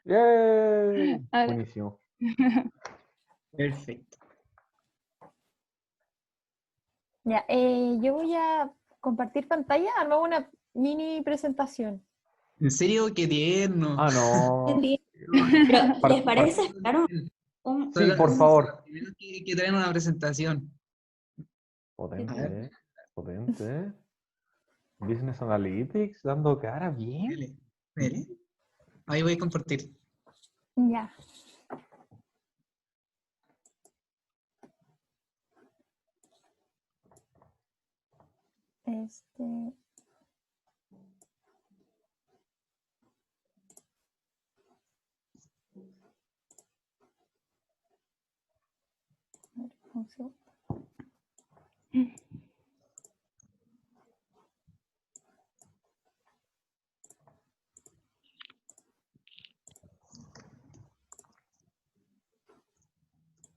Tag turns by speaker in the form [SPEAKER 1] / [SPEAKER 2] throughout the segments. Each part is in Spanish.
[SPEAKER 1] ¡Yay!
[SPEAKER 2] Ahora-
[SPEAKER 1] Buenísimo.
[SPEAKER 3] Perfecto.
[SPEAKER 4] Ya, yo voy a compartir pantalla, armar una mini presentación.
[SPEAKER 3] ¿En serio? ¡Qué tierno!
[SPEAKER 1] Ah, no.
[SPEAKER 5] Pero, ¿les parece esperar un-
[SPEAKER 1] Sí, por
[SPEAKER 3] Somos
[SPEAKER 1] favor.
[SPEAKER 3] los primeros que traen una presentación. A ver.
[SPEAKER 1] Potente, potente. Business Analytics, dando cara, bien.
[SPEAKER 3] Dele, dele. Ahí voy a compartir.
[SPEAKER 4] Ya. Este. A ver, un segundo.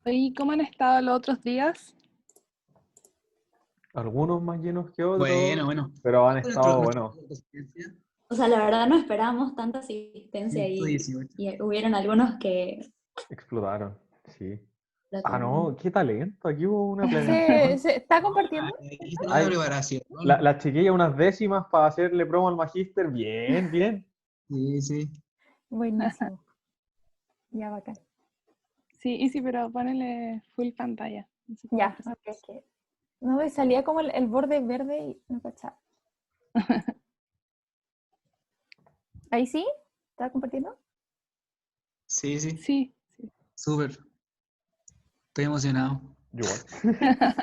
[SPEAKER 2] ¿Y cómo han estado los otros días?
[SPEAKER 1] Algunos más llenos que otros,
[SPEAKER 3] Bueno.
[SPEAKER 1] pero han
[SPEAKER 3] ¿Cuál es
[SPEAKER 1] estado
[SPEAKER 3] nuestra
[SPEAKER 1] buenos.
[SPEAKER 3] asistencia?
[SPEAKER 5] O sea, la verdad no esperábamos tanta asistencia y
[SPEAKER 3] 118.
[SPEAKER 5] hubieron algunos que...
[SPEAKER 1] Explotaron, sí.
[SPEAKER 5] lo
[SPEAKER 1] Ah, no,
[SPEAKER 5] tenían.
[SPEAKER 1] qué talento. Aquí hubo una planeación.
[SPEAKER 4] ¿Se está compartiendo?
[SPEAKER 3] Hice una
[SPEAKER 1] Ay,
[SPEAKER 3] preparación.
[SPEAKER 1] la chiquilla unas décimas para hacerle promo al magíster. Bien, bien.
[SPEAKER 3] Sí.
[SPEAKER 4] Buenísimo. Ya, bacán.
[SPEAKER 2] Sí, pero ponele full pantalla. No sé cómo
[SPEAKER 4] Ya,
[SPEAKER 2] empezar.
[SPEAKER 4] ok, ok. No me salía como el borde verde y no cachaba. ¿Ahí sí? ¿Está compartiendo?
[SPEAKER 3] Sí.
[SPEAKER 2] Sí.
[SPEAKER 3] Súper. Estoy emocionado.
[SPEAKER 1] Yo igual.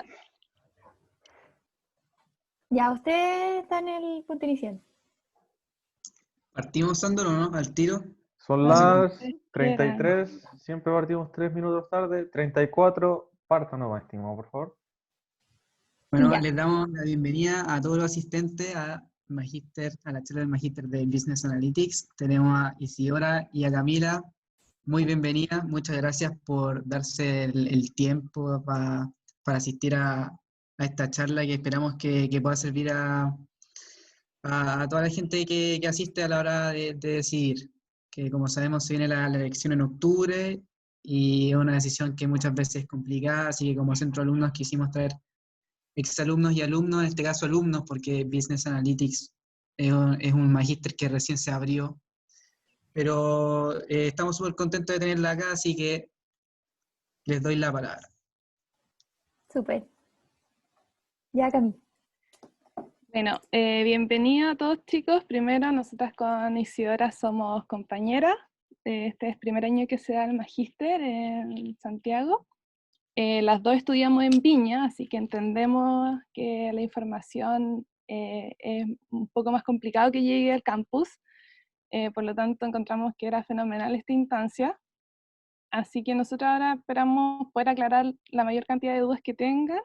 [SPEAKER 4] Ya, usted está en el punto inicial.
[SPEAKER 3] Partimos, Sandro, ¿no? Al tiro.
[SPEAKER 1] Son
[SPEAKER 3] Así como-
[SPEAKER 1] las 33, siempre partimos 3 minutos tarde. 34, parta nomás, estimado, por favor.
[SPEAKER 3] Bueno,
[SPEAKER 4] Ya.
[SPEAKER 3] les damos la bienvenida a todos los asistentes a la charla del Magíster de Business Analytics. Tenemos a Isidora y a Camila. Muy bienvenida. Muchas gracias por darse el tiempo para asistir a esta charla que esperamos que pueda servir a toda la gente que asiste a la hora de decidir. Que como sabemos se viene la elección en octubre y es una decisión que muchas veces es complicada, así que como centro de alumnos quisimos traer exalumnos y alumnos, en este caso alumnos, porque Business Analytics es un magíster que recién se abrió. Pero estamos súper contentos de tenerla acá, así que les doy la palabra.
[SPEAKER 4] Súper. Ya, Cami.
[SPEAKER 2] Bueno, bienvenido a todos, chicos. Primero, nosotras con Isidora somos compañeras. Este es el primer año que se da el magíster en Santiago. Las dos estudiamos en Viña, así que entendemos que la información es un poco más complicado que llegue al campus. Por lo tanto, encontramos que era fenomenal esta instancia. Así que nosotros ahora esperamos poder aclarar la mayor cantidad de dudas que tengan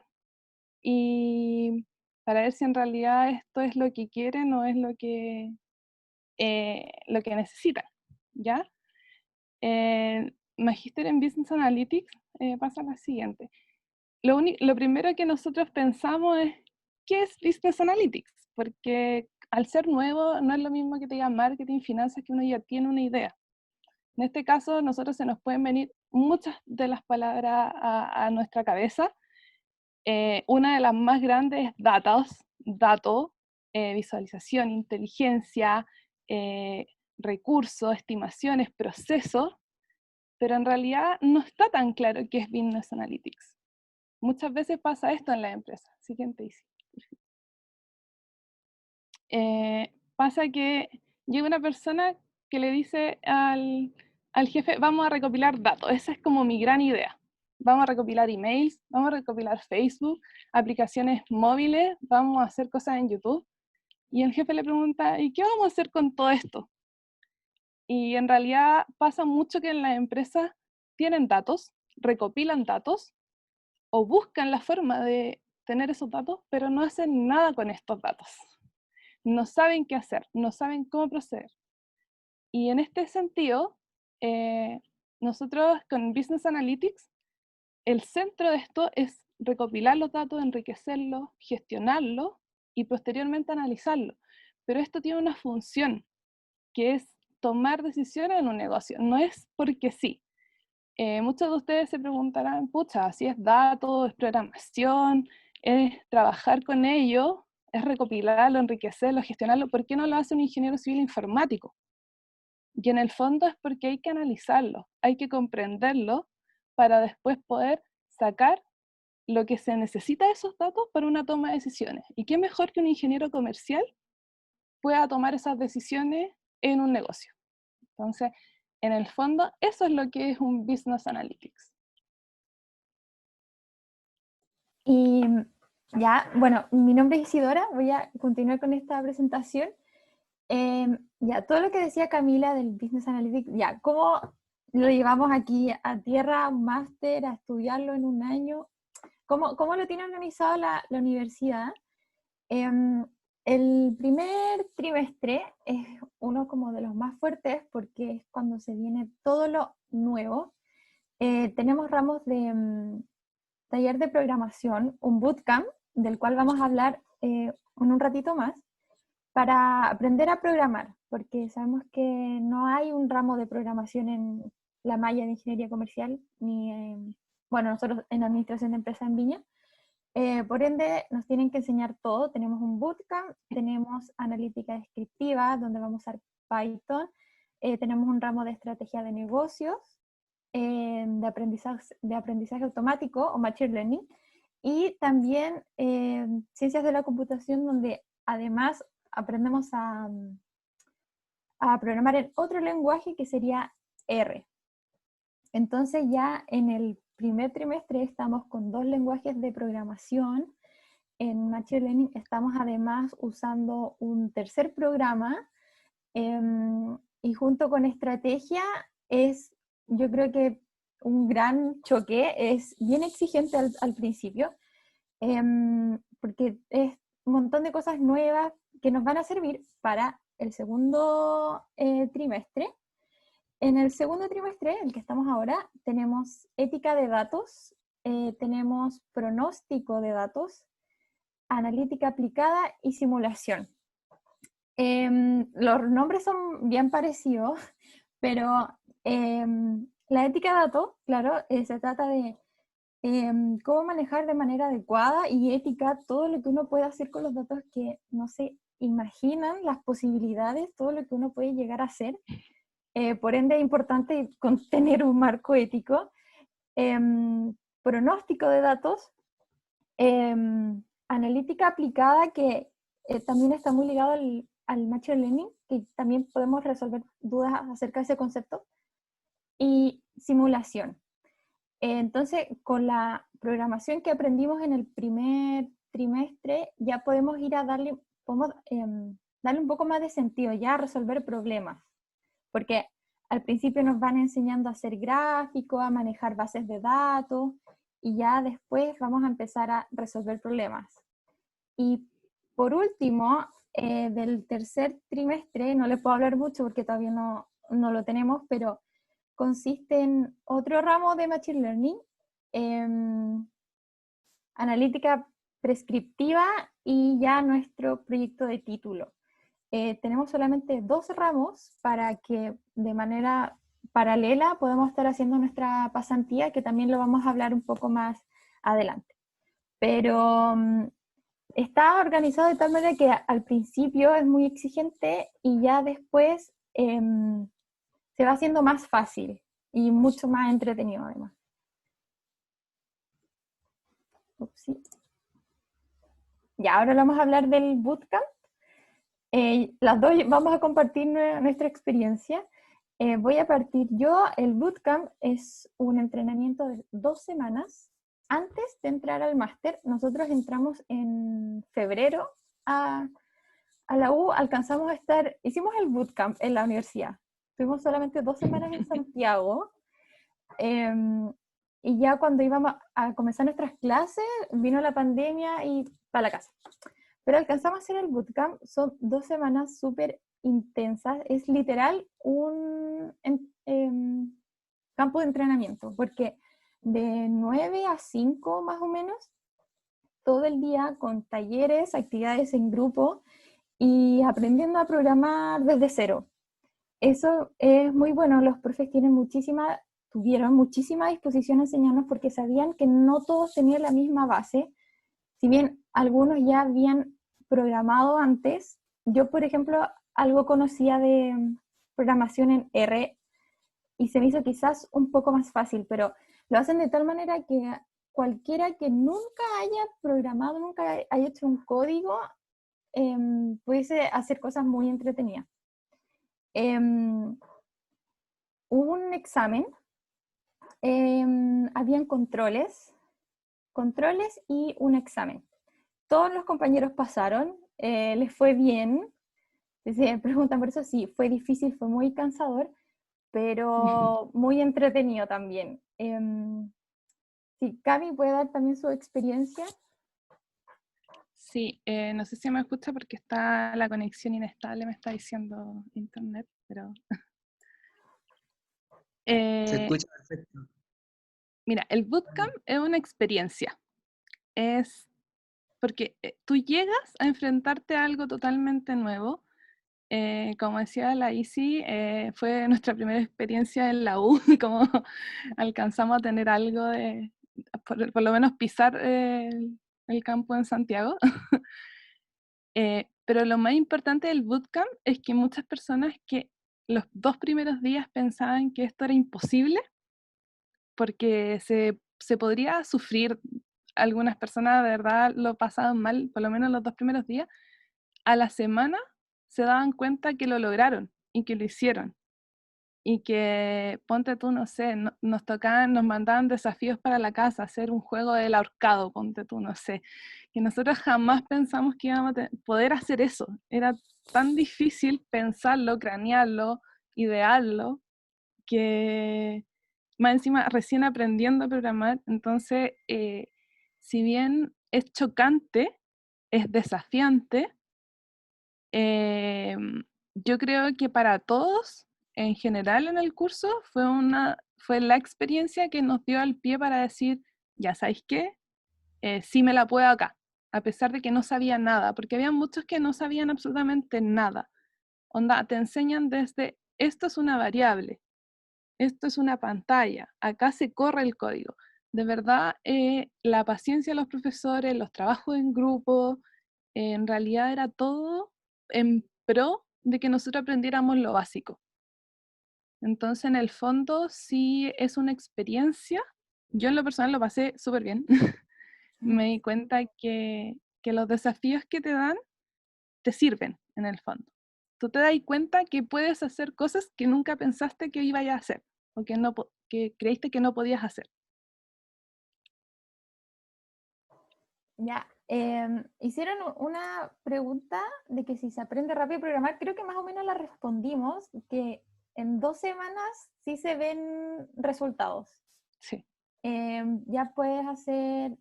[SPEAKER 2] y para ver si en realidad esto es lo que quieren o es lo que necesitan, ¿ya? Magíster en Business Analytics pasa lo siguiente. Lo primero que nosotros pensamos es, ¿qué es Business Analytics? Porque al ser nuevo no es lo mismo que te diga marketing, finanzas, que uno ya tiene una idea. En este caso, nosotros se nos pueden venir muchas de las palabras a nuestra cabeza. Una de las más grandes es datos, visualización, inteligencia, recursos, estimaciones, procesos, pero en realidad no está tan claro qué es Business Analytics. Muchas veces pasa esto en la empresa. Siguiente, Isi. Pasa que llega una persona que le dice al jefe, vamos a recopilar datos, esa es como mi gran idea. Vamos a recopilar emails, vamos a recopilar Facebook, aplicaciones móviles, vamos a hacer cosas en YouTube. Y el jefe le pregunta, ¿y qué vamos a hacer con todo esto? Y en realidad pasa mucho que en las empresas tienen datos, recopilan datos, o buscan la forma de tener esos datos, pero no hacen nada con estos datos. No saben qué hacer, no saben cómo proceder. Y en este sentido, nosotros con Business Analytics, el centro de esto es recopilar los datos, enriquecerlos, gestionarlos y posteriormente analizarlos. Pero esto tiene una función, que es tomar decisiones en un negocio, no es porque sí. Muchos de ustedes se preguntarán, pucha, si es datos, es programación, es trabajar con ello, es recopilarlo, enriquecerlo, gestionarlo, ¿por qué no lo hace un ingeniero civil informático? Y en el fondo es porque hay que analizarlo, hay que comprenderlo para después poder sacar lo que se necesita de esos datos para una toma de decisiones. ¿Y qué mejor que un ingeniero comercial pueda tomar esas decisiones en un negocio? Entonces, en el fondo, eso es lo que es un Business Analytics.
[SPEAKER 4] Y ya, bueno, mi nombre es Isidora, voy a continuar con esta presentación. Ya, todo lo que decía Camila del Business Analytics, ya, ¿cómo lo llevamos aquí a tierra, a un máster, a estudiarlo en un año? ¿Cómo lo tiene organizado la universidad? El primer trimestre es uno como de los más fuertes porque es cuando se viene todo lo nuevo. Tenemos ramos de taller de programación, un bootcamp, del cual vamos a hablar en un ratito más, para aprender a programar, porque sabemos que no hay un ramo de programación en la malla de ingeniería comercial, ni bueno, nosotros en administración de empresa en Viña. Por ende, nos tienen que enseñar todo. Tenemos un bootcamp, tenemos analítica descriptiva, donde vamos a usar Python, tenemos un ramo de estrategia de negocios, de aprendizaje automático o Machine Learning, y también ciencias de la computación, donde además aprendemos a programar en otro lenguaje que sería R. Entonces ya en el primer trimestre estamos con 2 lenguajes de programación. En Machine Learning estamos además usando un tercer programa, y junto con estrategia es, yo creo que un gran choque, es bien exigente al principio, porque es un montón de cosas nuevas que nos van a servir para el segundo trimestre. En el segundo trimestre, el que estamos ahora, tenemos ética de datos, tenemos pronóstico de datos, analítica aplicada y simulación. Los nombres son bien parecidos, pero la ética de datos, claro, se trata de cómo manejar de manera adecuada y ética todo lo que uno puede hacer con los datos, que no se imaginan las posibilidades, todo lo que uno puede llegar a hacer. Por ende es importante tener un marco ético. Pronóstico de datos, analítica aplicada, que también está muy ligado al Machine Learning, que también podemos resolver dudas acerca de ese concepto, y simulación. Entonces, con la programación que aprendimos en el primer trimestre, ya podemos ir a darle un poco más de sentido, ya a resolver problemas, porque al principio nos van enseñando a hacer gráficos, a manejar bases de datos, y ya después vamos a empezar a resolver problemas. Y por último, del tercer trimestre, no les puedo hablar mucho porque todavía no lo tenemos, pero consiste en otro ramo de Machine Learning, analítica prescriptiva, y ya nuestro proyecto de título. Tenemos solamente 2 ramos para que de manera paralela podamos estar haciendo nuestra pasantía, que también lo vamos a hablar un poco más adelante. Pero está organizado de tal manera que al principio es muy exigente y ya después se va haciendo más fácil y mucho más entretenido además. Upsi. Ya, ahora vamos a hablar del bootcamp. Las dos vamos a compartir nuestra experiencia. Voy a partir yo. El bootcamp es un entrenamiento de 2 semanas antes de entrar al máster. Nosotros entramos en febrero a la U, hicimos el bootcamp en la universidad. Tuvimos solamente 2 semanas en Santiago, y ya cuando íbamos a comenzar nuestras clases, vino la pandemia y para la casa. Pero alcanzamos a hacer el bootcamp, son 2 semanas súper intensas, es literal un campo de entrenamiento, porque de 9 a 5 más o menos, todo el día con talleres, actividades en grupo y aprendiendo a programar desde cero. Eso es muy bueno, los profes tuvieron muchísima disposición a enseñarnos porque sabían que no todos tenían la misma base, si bien algunos ya habían programado antes. Yo, por ejemplo, algo conocía de programación en R y se me hizo quizás un poco más fácil, pero lo hacen de tal manera que cualquiera que nunca haya programado, nunca haya hecho un código, pudiese hacer cosas muy entretenidas. Hubo un examen, habían controles y un examen. Todos los compañeros pasaron, les fue bien. Se preguntan por eso, sí, fue difícil, fue muy cansador, pero muy entretenido también. Sí, Cami puede dar también su experiencia.
[SPEAKER 2] Sí, no sé si me escucha porque está la conexión inestable, me está diciendo internet, pero...
[SPEAKER 3] Se escucha perfecto.
[SPEAKER 2] Mira, el bootcamp es una experiencia. Es porque tú llegas a enfrentarte a algo totalmente nuevo. Como decía la Isi, fue nuestra primera experiencia en la U, como alcanzamos a tener algo de, por lo menos pisar el campo en Santiago. Pero lo más importante del bootcamp es que muchas personas que los 2 primeros días pensaban que esto era imposible, porque se podría sufrir, algunas personas de verdad lo pasaban mal, por lo menos los 2 primeros días, a la semana se daban cuenta que lo lograron y que lo hicieron. Y que, ponte tú, no sé, nos mandaban desafíos para la casa, hacer un juego del ahorcado, ponte tú, no sé. Que nosotros jamás pensamos que íbamos a poder hacer eso. Era tan difícil pensarlo, cranearlo, idearlo, que más encima recién aprendiendo a programar, entonces, si bien es chocante, es desafiante, yo creo que para todos, en general en el curso, fue la experiencia que nos dio el pie para decir, ya sabéis qué, sí me la puedo acá, a pesar de que no sabía nada, porque había muchos que no sabían absolutamente nada. Onda, te enseñan desde, esto es una variable, esto es una pantalla, acá se corre el código. De verdad, la paciencia de los profesores, los trabajos en grupo, en realidad era todo en pro de que nosotros aprendiéramos lo básico. Entonces, en el fondo, sí es una experiencia. Yo en lo personal lo pasé súper bien. Me di cuenta que los desafíos que te dan te sirven en el fondo. Tú te das cuenta que puedes hacer cosas que nunca pensaste que ibas a hacer o que creíste que no podías hacer.
[SPEAKER 4] Ya, hicieron una pregunta de que si se aprende rápido a programar, creo que más o menos la respondimos, que en 2 semanas sí se ven resultados.
[SPEAKER 2] Sí.
[SPEAKER 4] Ya puedes hacer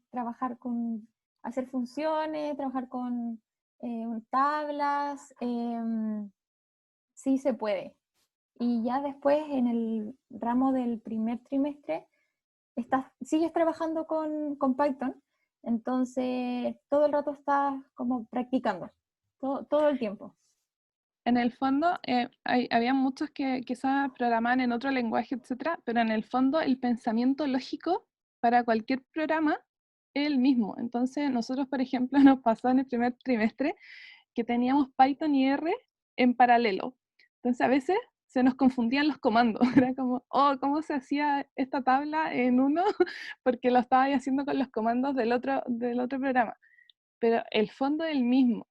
[SPEAKER 4] funciones, trabajar con tablas, sí se puede. Y ya después en el ramo del primer trimestre sigues trabajando con Python, entonces todo el rato estás como practicando, todo el tiempo.
[SPEAKER 2] En el fondo, había muchos que quizás programaban en otro lenguaje, etcétera, pero en el fondo el pensamiento lógico para cualquier programa es el mismo. Entonces, nosotros, por ejemplo, nos pasó en el primer trimestre que teníamos Python y R en paralelo. Entonces, a veces se nos confundían los comandos. Era como, oh, ¿cómo se hacía esta tabla en uno? Porque lo estaba haciendo con los comandos del otro programa. Pero el fondo es el mismo.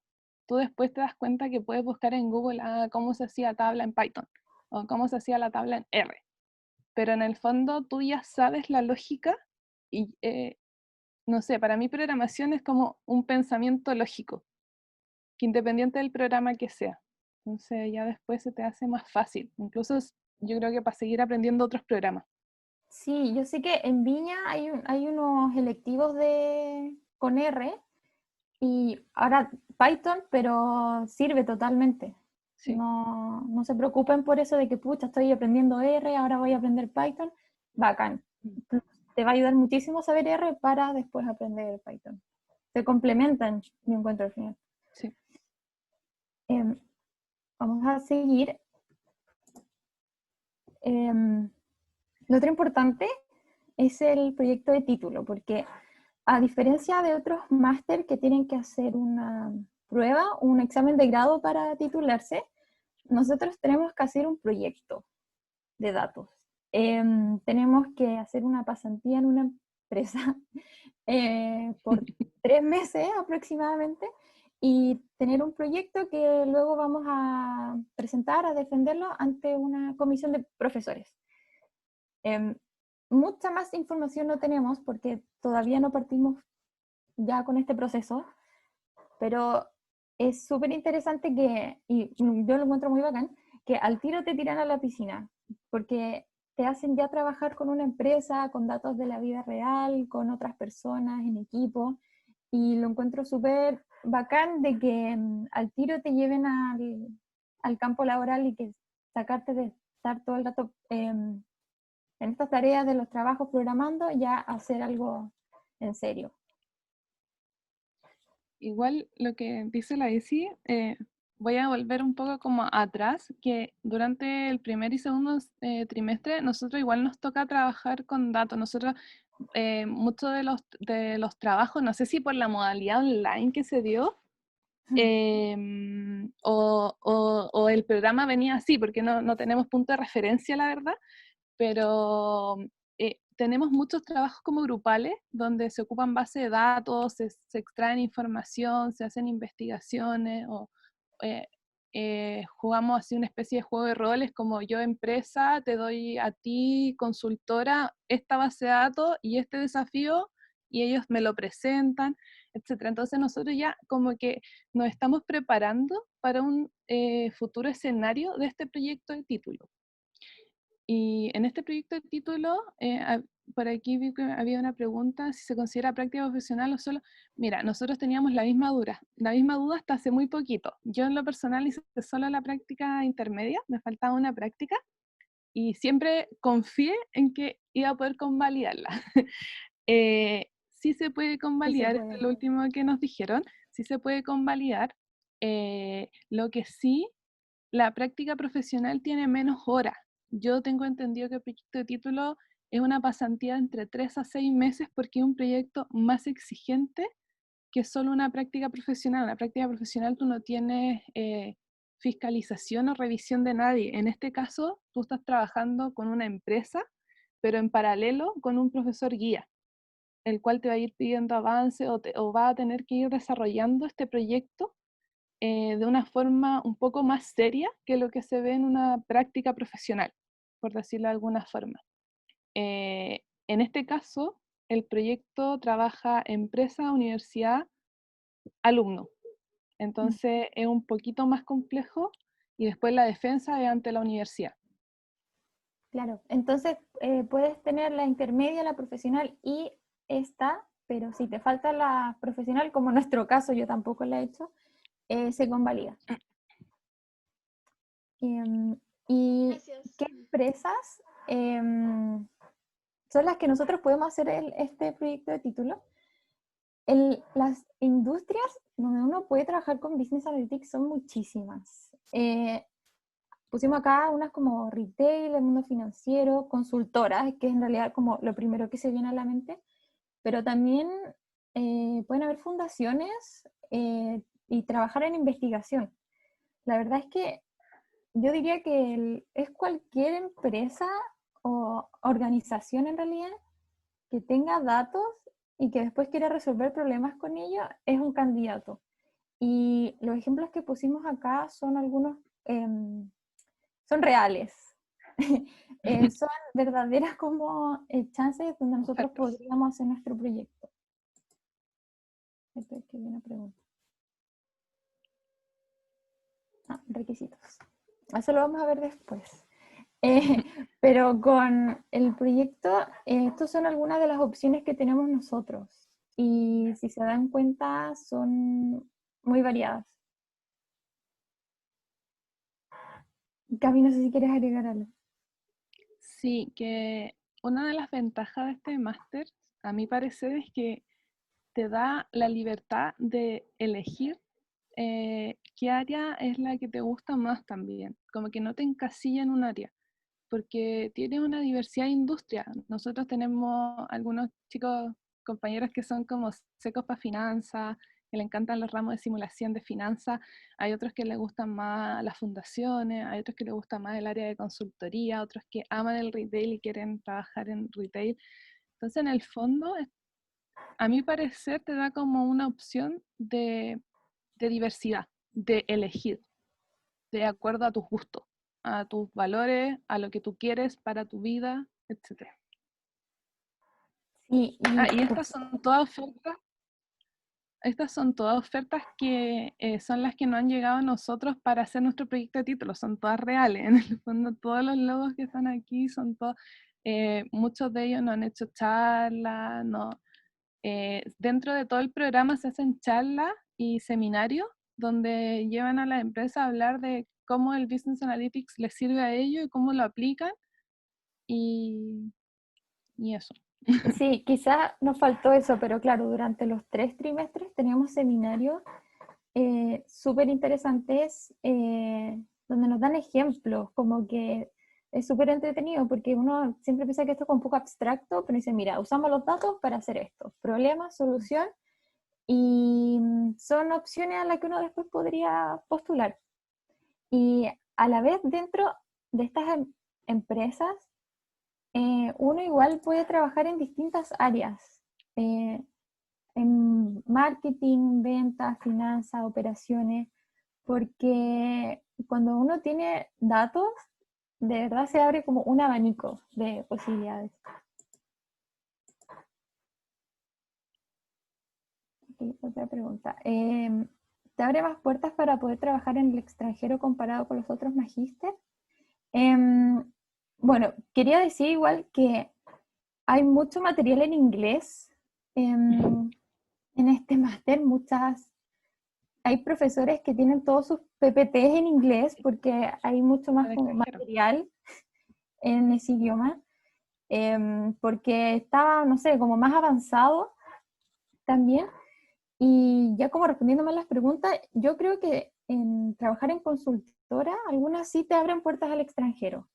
[SPEAKER 2] Tú después te das cuenta que puedes buscar en Google cómo se hacía tabla en Python o cómo se hacía la tabla en R. Pero en el fondo tú ya sabes la lógica y, no sé, para mí programación es como un pensamiento lógico, que independiente del programa que sea. Entonces ya después se te hace más fácil. Incluso yo creo que para seguir aprendiendo otros programas.
[SPEAKER 4] Sí, yo sé que en Viña hay unos electivos con R y ahora Python, pero sirve totalmente.
[SPEAKER 2] Sí.
[SPEAKER 4] No se preocupen por eso de que, pucha, estoy aprendiendo R, ahora voy a aprender Python. Bacán. Te va a ayudar muchísimo saber R para después aprender Python. Se complementan, yo encuentro al final.
[SPEAKER 2] Sí.
[SPEAKER 4] Vamos a seguir. Lo otro importante es el proyecto de título, porque a diferencia de otros máster que tienen que hacer una prueba, un examen de grado para titularse, nosotros tenemos que hacer un proyecto de datos. Tenemos que hacer una pasantía en una empresa por 3 meses aproximadamente y tener un proyecto que luego vamos a presentar, a defenderlo ante una comisión de profesores. Mucha más información no tenemos porque todavía no partimos ya con este proceso, pero es súper interesante que, y yo lo encuentro muy bacán, que al tiro te tiran a la piscina, porque te hacen ya trabajar con una empresa, con datos de la vida real, con otras personas en equipo, y lo encuentro súper bacán de que al tiro te lleven al campo laboral y que sacarte de estar todo el rato en estas tareas de los trabajos programando, ya hacer algo en serio.
[SPEAKER 2] Igual lo que dice la ESI, voy a volver un poco como atrás, que durante el primer y segundo trimestre nosotros igual nos toca trabajar con datos. Nosotros, muchos de los trabajos, no sé si por la modalidad online que se dio, o el programa venía así, porque no tenemos punto de referencia, la verdad, pero tenemos muchos trabajos como grupales, donde se ocupan bases de datos, se extraen información, se hacen investigaciones, o jugamos así una especie de juego de roles, como yo empresa, te doy a ti, consultora, esta base de datos y este desafío, y ellos me lo presentan, etcétera. Entonces nosotros ya como que nos estamos preparando para un futuro escenario de este proyecto de título. Y en este proyecto de título, por aquí vi que había una pregunta, si se considera práctica profesional o solo. Mira, nosotros teníamos la misma duda hasta hace muy poquito. Yo en lo personal hice solo la práctica intermedia, me faltaba una práctica, y siempre confié en que iba a poder convalidarla. Sí se puede convalidar,
[SPEAKER 4] puede.
[SPEAKER 2] es lo último que nos dijeron, sí se puede convalidar. Lo que sí, la práctica profesional tiene menos horas. Yo tengo entendido que el proyecto de título es una pasantía de entre 3 a 6 meses porque es un proyecto más exigente que solo una práctica profesional. En la práctica profesional tú no tienes fiscalización o revisión de nadie. En este caso, tú estás trabajando con una empresa, pero en paralelo con un profesor guía, el cual te va a ir pidiendo avance o va a tener que ir desarrollando este proyecto de una forma un poco más seria que lo que se ve en una práctica profesional, por decirlo de alguna forma. En este caso, el proyecto trabaja empresa, universidad, alumno. Entonces es un poquito más complejo, y después la defensa es ante la universidad.
[SPEAKER 4] Claro, entonces puedes tener la intermedia, la profesional y esta, pero si te falta la profesional, como en nuestro caso yo tampoco la he hecho, se convalida. ¿Y
[SPEAKER 6] Gracias.
[SPEAKER 4] qué empresas son las que nosotros podemos hacer este proyecto de título? Las industrias donde uno puede trabajar con Business Analytics son muchísimas. Pusimos acá unas como retail, el mundo financiero, consultoras, que es en realidad como lo primero que se viene a la mente, pero también pueden haber fundaciones y trabajar en investigación. La verdad es que yo diría que es cualquier empresa o organización en realidad que tenga datos y que después quiera resolver problemas con ellos, es un candidato. Y los ejemplos que pusimos acá son algunos, son reales. Son verdaderas como chances donde nosotros podríamos hacer nuestro proyecto. Espera, que viene una pregunta. Requisitos. Eso lo vamos a ver después. Pero con el proyecto, estas son algunas de las opciones que tenemos nosotros. Y si se dan cuenta, son muy variadas. Gaby, no sé si quieres agregar algo.
[SPEAKER 2] Sí, que una de las ventajas de este máster, a mi parecer, es que te da la libertad de elegir qué área es la que te gusta más también. Como que no te encasilla en un área. porque tiene una diversidad de industria. Nosotros tenemos algunos chicos, compañeros que son como secos para finanzas, que le encantan los ramos de simulación de finanzas, hay otros que les gustan más las fundaciones, hay otros que les gusta más el área de consultoría, otros que aman el retail y quieren trabajar en retail. Entonces, en el fondo, a mi parecer, te da como una opción de diversidad, de elegir, de acuerdo a tus gustos, a tus valores, a lo que tú quieres para tu vida, etc.
[SPEAKER 4] Y
[SPEAKER 2] Y estas son todas ofertas que son las que nos han llegado a nosotros para hacer nuestro proyecto de título, son todas reales. En el fondo, todos los logos que están aquí son todos, muchos de ellos no han hecho charlas, no. Dentro de todo el programa se hacen charlas y seminarios donde llevan a la empresa a hablar de cómo el Business Analytics les sirve a ellos y cómo lo aplican, y eso.
[SPEAKER 4] sí, quizás nos faltó eso, pero claro, durante los 3 trimestres teníamos seminarios súper interesantes donde nos dan ejemplos, como que es súper entretenido porque uno siempre piensa que esto es un poco abstracto, pero dice, mira, usamos los datos para hacer esto, problema, solución, y son opciones a las que uno después podría postular. Y a la vez dentro de estas empresas, uno igual puede trabajar en distintas áreas, en marketing, ventas, finanzas, operaciones, porque cuando uno tiene datos, de verdad se abre como un abanico de posibilidades. Okay, otra pregunta. ¿Te abre más puertas para poder trabajar en el extranjero comparado con los otros magíster? Bueno, quería decir igual que hay mucho material en inglés en este máster, hay profesores que tienen todos sus PPTs en inglés porque hay mucho más como material en ese idioma, porque está, no sé, como más avanzado también. Y ya como respondiendo más las preguntas, yo creo que en trabajar en consultora, algunas sí te abren puertas al extranjero.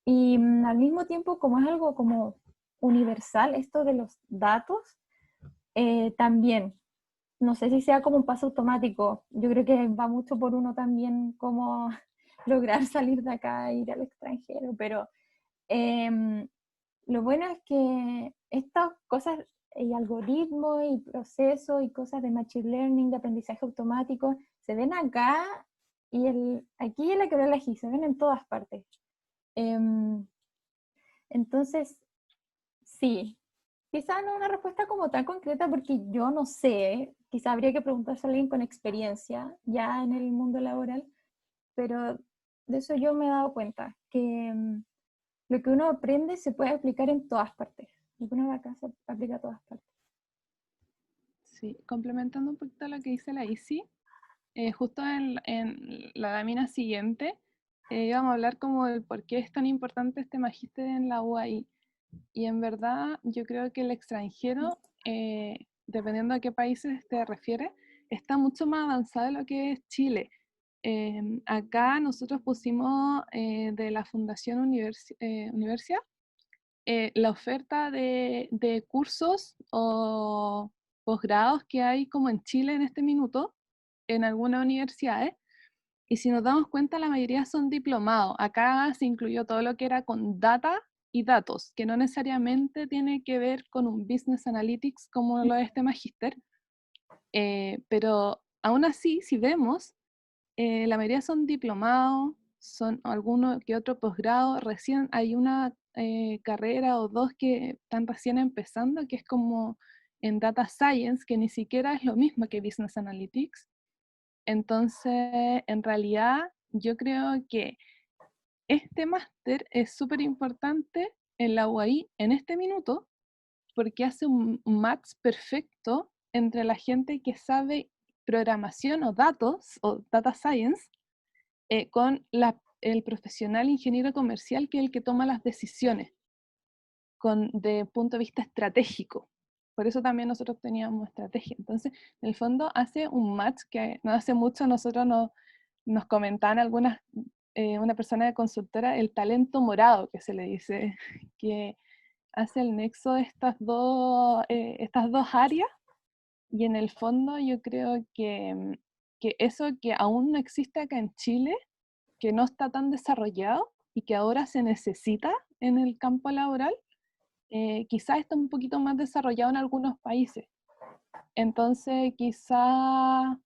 [SPEAKER 4] Y al mismo tiempo, como es algo como universal, esto de los datos, también, no sé si sea como un paso automático, yo creo que va mucho por uno también cómo lograr salir de acá e ir al extranjero, pero lo bueno es que estas cosas y algoritmos y procesos y cosas de machine learning, de aprendizaje automático, se ven acá y aquí en la Quebrada se ven en todas partes. Entonces, sí, quizá no una respuesta como tan concreta porque yo no sé, quizá habría que preguntarse a alguien con experiencia ya en el mundo laboral, pero de eso yo me he dado cuenta, que lo que uno aprende se puede aplicar en todas partes. Lo que uno ve acá se aplica a todas partes.
[SPEAKER 2] Sí, complementando un poquito lo que dice la Isi, justo en la lámina siguiente íbamos a hablar como del por qué es tan importante este magíster en la UAI. Y en verdad yo creo que el extranjero, dependiendo a qué países te refieres, está mucho más avanzado de lo que es Chile. Acá nosotros pusimos de la Fundación Universidad la oferta de cursos o posgrados que hay como en Chile en este minuto, en algunas universidades, y si nos damos cuenta la mayoría son diplomados. Acá se incluyó todo lo que era con data y datos, que no necesariamente tiene que ver con un business analytics como lo es este magíster, pero aún así, si vemos, la mayoría son diplomados, son alguno que otro posgrado, recién hay una carrera o dos que están recién empezando, que es como en Data Science, que ni siquiera es lo mismo que Business Analytics. Entonces, en realidad, yo creo que este máster es súper importante en la UAI en este minuto, porque hace un match perfecto entre la gente que sabe programación o datos o data science con el profesional ingeniero comercial, que es el que toma las decisiones de punto de vista estratégico. Por eso también nosotros teníamos estrategia. Entonces, en el fondo hace un match que no hace mucho nosotros nos comentaban algunas una persona de consultora, el talento morado, que se le dice, que hace el nexo de estas dos áreas, y en el fondo yo creo que eso que aún no existe acá en Chile, que no está tan desarrollado y que ahora se necesita en el campo laboral, quizás está un poquito más desarrollado en algunos países. Entonces, quizás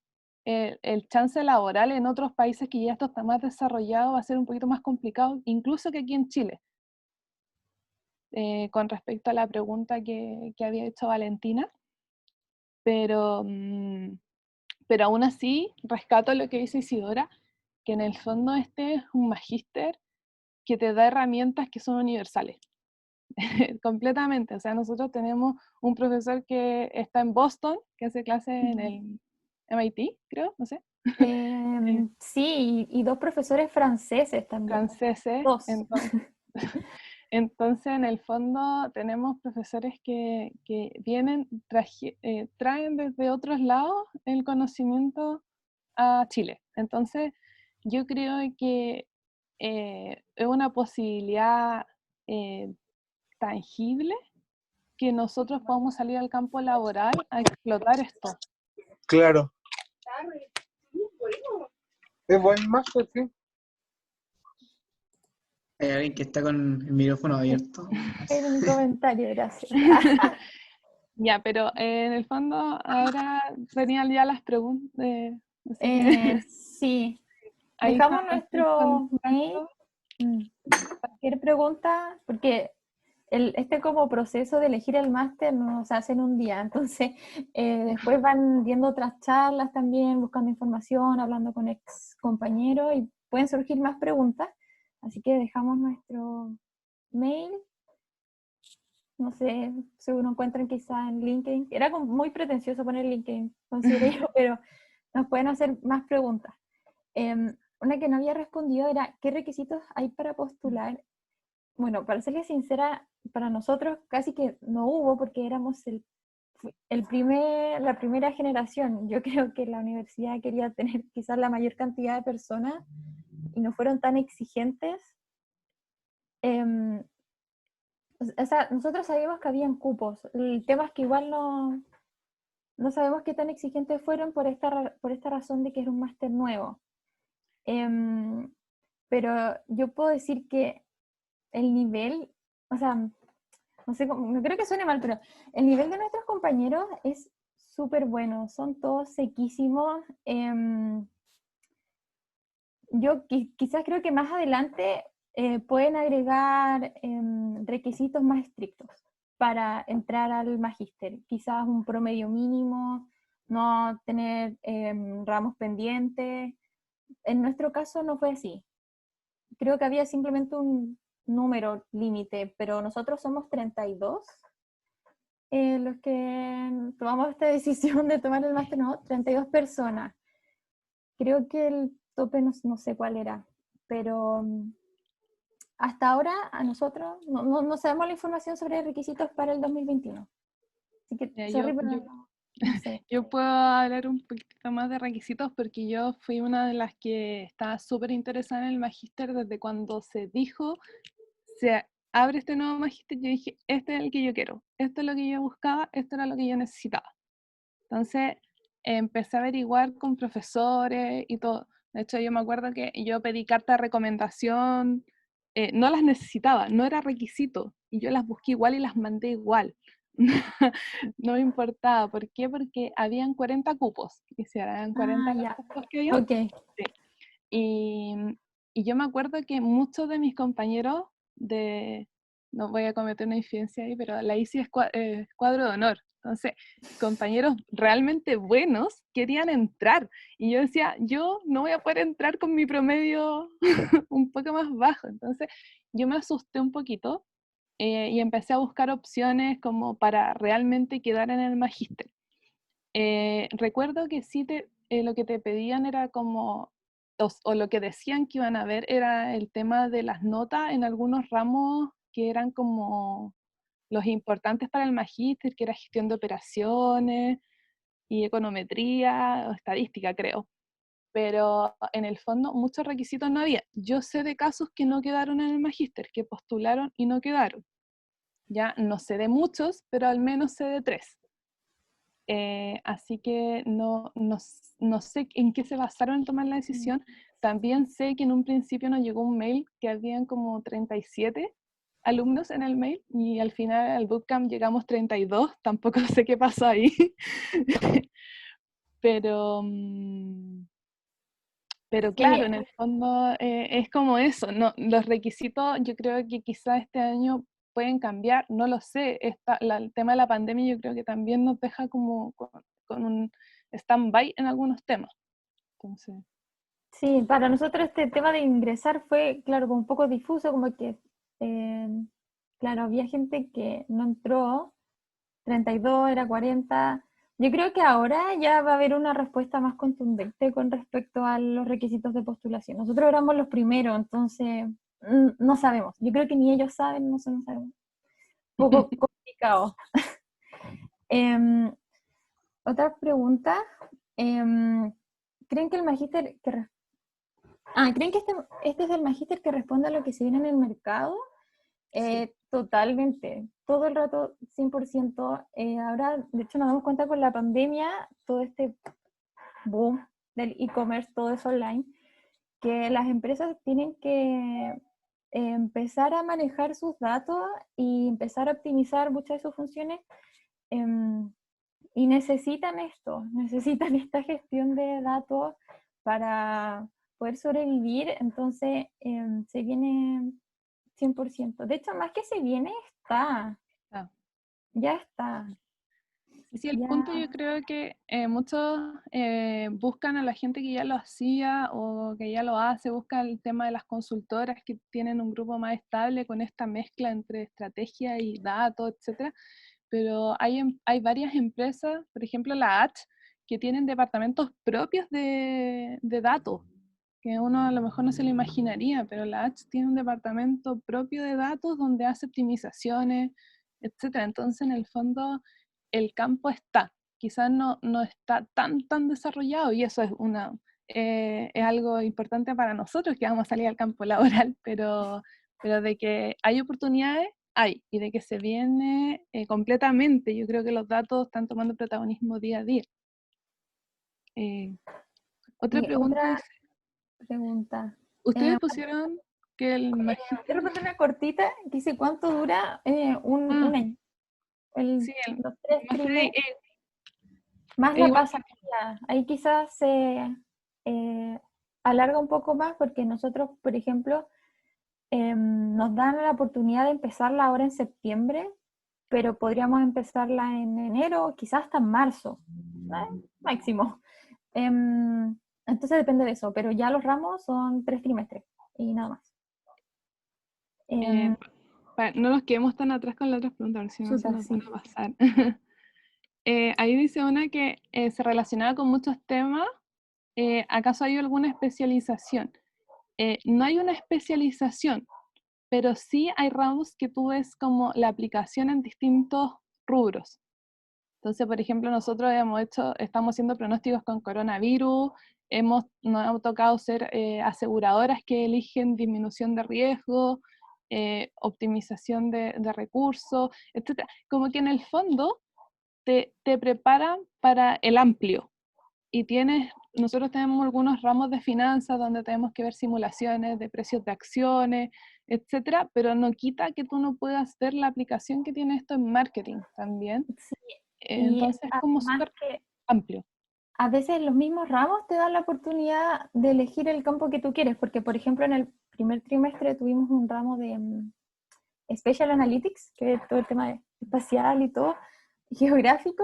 [SPEAKER 2] el chance laboral en otros países que ya esto está más desarrollado va a ser un poquito más complicado, incluso que aquí en Chile. Con respecto a la pregunta que había hecho Valentina, pero aún así rescato lo que dice Isidora, que en el fondo este es un magíster que te da herramientas que son universales. Completamente. O sea, nosotros tenemos un profesor que está en Boston, que hace clases en el MIT, creo, no sé.
[SPEAKER 4] Sí, y dos profesores franceses también.
[SPEAKER 2] Franceses.
[SPEAKER 4] Dos.
[SPEAKER 2] Entonces, en el fondo, tenemos profesores que vienen, traen desde otros lados el conocimiento a Chile. Entonces, yo creo que es una posibilidad tangible que nosotros podamos salir al campo laboral a explotar esto.
[SPEAKER 6] Claro. Es buen máster, sí.
[SPEAKER 3] Hay alguien que está con el micrófono abierto.
[SPEAKER 4] Era mi comentario, gracias.
[SPEAKER 2] Ya, pero en el fondo ahora venían ya las preguntas.
[SPEAKER 4] Sí,
[SPEAKER 2] Ahí
[SPEAKER 4] dejamos
[SPEAKER 2] está
[SPEAKER 4] nuestro
[SPEAKER 2] el
[SPEAKER 4] mail. Cualquier pregunta, porque este como proceso de elegir el máster no se hace en un día, entonces después van viendo otras charlas también, buscando información, hablando con ex compañeros y pueden surgir más preguntas, así que dejamos nuestro mail. No sé, seguro encuentran quizá en LinkedIn. Era como muy pretencioso poner LinkedIn, considero yo, pero nos pueden hacer más preguntas. Una que no había respondido era, ¿qué requisitos hay para postular? Bueno, para serles sincera, para nosotros casi que no hubo porque éramos la primera generación. Yo creo que la universidad quería tener quizás la mayor cantidad de personas y no fueron tan exigentes. O sea, nosotros sabíamos que habían cupos. El tema es que igual no sabemos qué tan exigentes fueron por esta razón de que era un máster nuevo. Pero yo puedo decir que el nivel, o sea, no sé, no creo que suene mal, pero el nivel de nuestros compañeros es súper bueno, son todos sequísimos. Yo quizás creo que más adelante pueden agregar requisitos más estrictos para entrar al magíster, quizás un promedio mínimo, no tener ramos pendientes. En nuestro caso no fue así. Creo que había simplemente un número límite, pero nosotros somos 32 los que tomamos esta decisión de tomar el máster, no, 32 personas. Creo que el tope no sé cuál era, pero hasta ahora a nosotros no sabemos la información sobre requisitos para el 2021. Así que,
[SPEAKER 2] Ya,
[SPEAKER 4] sorry, pero no sé.
[SPEAKER 2] yo puedo hablar un poquito más de requisitos porque yo fui una de las que estaba súper interesada en el magíster desde cuando se dijo, se abre este nuevo magíster, yo dije, este es el que yo quiero, esto es lo que yo buscaba, esto era lo que yo necesitaba. Entonces empecé a averiguar con profesores y todo. De hecho, yo me acuerdo que yo pedí carta de recomendación, no las necesitaba, no era requisito, y yo las busqué igual y las mandé igual. No me importaba. ¿Por qué? Porque habían 40 cupos. Y si eran 40 los
[SPEAKER 4] Ya.
[SPEAKER 2] cupos que había.
[SPEAKER 4] Ok.
[SPEAKER 2] Sí. Y yo me acuerdo que muchos de mis compañeros no voy a cometer una infidencia ahí, pero la hice cuadro de honor. Entonces, compañeros realmente buenos querían entrar. Y yo decía, yo no voy a poder entrar con mi promedio un poco más bajo. Entonces, yo me asusté un poquito y empecé a buscar opciones como para realmente quedar en el magíster. Recuerdo que sí lo que te pedían era como, o lo que decían que iban a ver era el tema de las notas en algunos ramos que eran como los importantes para el magíster, que era gestión de operaciones y econometría o estadística, creo. pero en el fondo muchos requisitos no había. Yo sé de casos que no quedaron en el magíster, que postularon y no quedaron. Ya no sé de muchos, pero al menos sé de 3. Así que no sé en qué se basaron en tomar la decisión. También sé que en un principio nos llegó un mail que habían como 37 alumnos en el mail y al final al bootcamp llegamos 32, tampoco sé qué pasó ahí. pero, pero claro,
[SPEAKER 4] Sí,
[SPEAKER 2] en el fondo es como eso, no, los requisitos yo creo que quizá este año pueden cambiar, no lo sé, el tema de la pandemia yo creo que también nos deja como con un stand-by en algunos temas. Entonces,
[SPEAKER 4] sí, para nosotros este tema de ingresar fue, claro, como un poco difuso, como que, claro, había gente que no entró, 32, era 40. Yo creo que ahora ya va a haber una respuesta más contundente con respecto a los requisitos de postulación. Nosotros éramos los primeros, entonces no sabemos. Yo creo que ni ellos saben, no sabemos. Un poco complicado. Otra pregunta. ¿Creen que el magíster ¿creen que este es el magíster que responde a lo que se viene en el mercado? Totalmente, todo el rato, 100%. Ahora, de hecho, nos damos cuenta con la pandemia, todo este boom del e-commerce, todo es online, que las empresas tienen que empezar a manejar sus datos y empezar a optimizar muchas de sus funciones, y necesitan esto, necesitan esta gestión de datos para poder sobrevivir. Entonces se viene 100%. De hecho, más que se viene, está.
[SPEAKER 2] ah,
[SPEAKER 4] Ya está.
[SPEAKER 2] sí, el
[SPEAKER 4] Ya.
[SPEAKER 2] punto yo creo que muchos buscan a la gente que ya lo hacía o que ya lo hace, buscan el tema de las consultoras que tienen un grupo más estable con esta mezcla entre estrategia y datos, etcétera. Pero hay varias empresas, por ejemplo la H, que tienen departamentos propios de datos, que uno a lo mejor no se lo imaginaría, pero la H tiene un departamento propio de datos donde hace optimizaciones, etcétera. Entonces, en el fondo, el campo está, quizás no está tan desarrollado y eso es algo importante para nosotros que vamos a salir al campo laboral, pero de que hay oportunidades, hay, y de que se viene completamente. Yo creo que los datos están tomando protagonismo día a día. Otra
[SPEAKER 4] Y
[SPEAKER 2] pregunta
[SPEAKER 4] otra
[SPEAKER 2] dice,
[SPEAKER 4] pregunta.
[SPEAKER 2] ustedes pusieron que el
[SPEAKER 4] Quiero
[SPEAKER 2] magíster...
[SPEAKER 4] responder una cortita que dice: ¿cuánto dura un año?
[SPEAKER 2] Sí, el
[SPEAKER 4] Los 3
[SPEAKER 2] máster
[SPEAKER 4] trimestres, más la
[SPEAKER 2] igual que...
[SPEAKER 4] pasantía. Ahí quizás se alarga un poco más porque nosotros, por ejemplo, nos dan la oportunidad de empezarla ahora en septiembre, pero podríamos empezarla en enero, quizás hasta en marzo, máximo. Entonces depende de eso, pero ya los ramos son 3 trimestres y nada más.
[SPEAKER 2] no nos quedemos tan atrás con las otras preguntas, a ver si no se
[SPEAKER 4] Chuta,
[SPEAKER 2] nos van
[SPEAKER 4] sí.
[SPEAKER 2] a pasar. Ahí dice una que se relacionaba con muchos temas. ¿Acaso hay alguna especialización? No hay una especialización, pero sí hay ramos que tú ves como la aplicación en distintos rubros. Entonces, por ejemplo, nosotros estamos haciendo pronósticos con coronavirus, nos ha tocado ser aseguradoras que eligen disminución de riesgo, optimización de recursos, etc. Como que en el fondo te preparan para el amplio. Y nosotros tenemos algunos ramos de finanzas donde tenemos que ver simulaciones de precios de acciones, etcétera, pero no quita que tú no puedas ver la aplicación que tiene esto en marketing también.
[SPEAKER 4] Sí, y
[SPEAKER 2] Entonces es como
[SPEAKER 4] además
[SPEAKER 2] súper
[SPEAKER 4] que
[SPEAKER 2] amplio.
[SPEAKER 4] a veces los mismos ramos te dan la oportunidad de elegir el campo que tú quieres, porque por ejemplo en el primer trimestre tuvimos un ramo de Special Analytics, que es todo el tema espacial y todo, geográfico,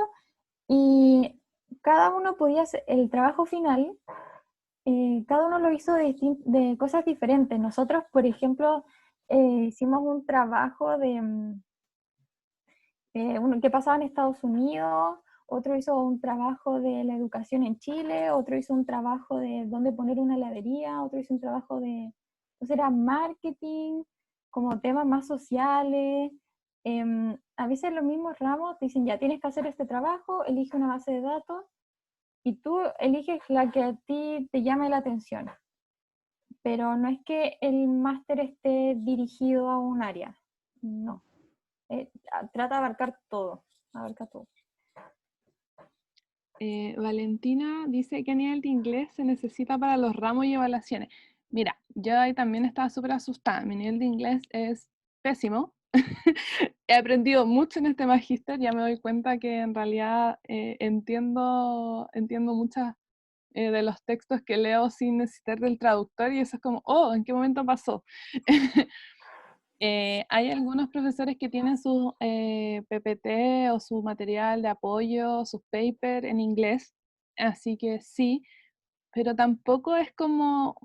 [SPEAKER 4] y cada uno podía hacer el trabajo final, cada uno lo hizo de cosas diferentes. Nosotros, por ejemplo, hicimos un trabajo de uno que pasaba en Estados Unidos, otro hizo un trabajo de la educación en Chile, otro hizo un trabajo de dónde poner una heladería, otro hizo un trabajo de, entonces era marketing, como temas más sociales. A veces los mismos ramos te dicen: ya tienes que hacer este trabajo, elige una base de datos y tú eliges la que a ti te llame la atención. Pero no es que el máster esté dirigido a un área, no. Trata de abarcar todo, abarca todo.
[SPEAKER 2] Valentina dice qué nivel de inglés se necesita para los ramos y evaluaciones. Mira, yo ahí también estaba súper asustada. Mi nivel de inglés es pésimo. He aprendido mucho en este magíster, ya me doy cuenta que en realidad entiendo muchas de los textos que leo sin necesitar del traductor y eso es como, oh, ¿en qué momento pasó? Hay algunos profesores que tienen su PPT o su material de apoyo, sus papers en inglés, así que sí, pero tampoco es como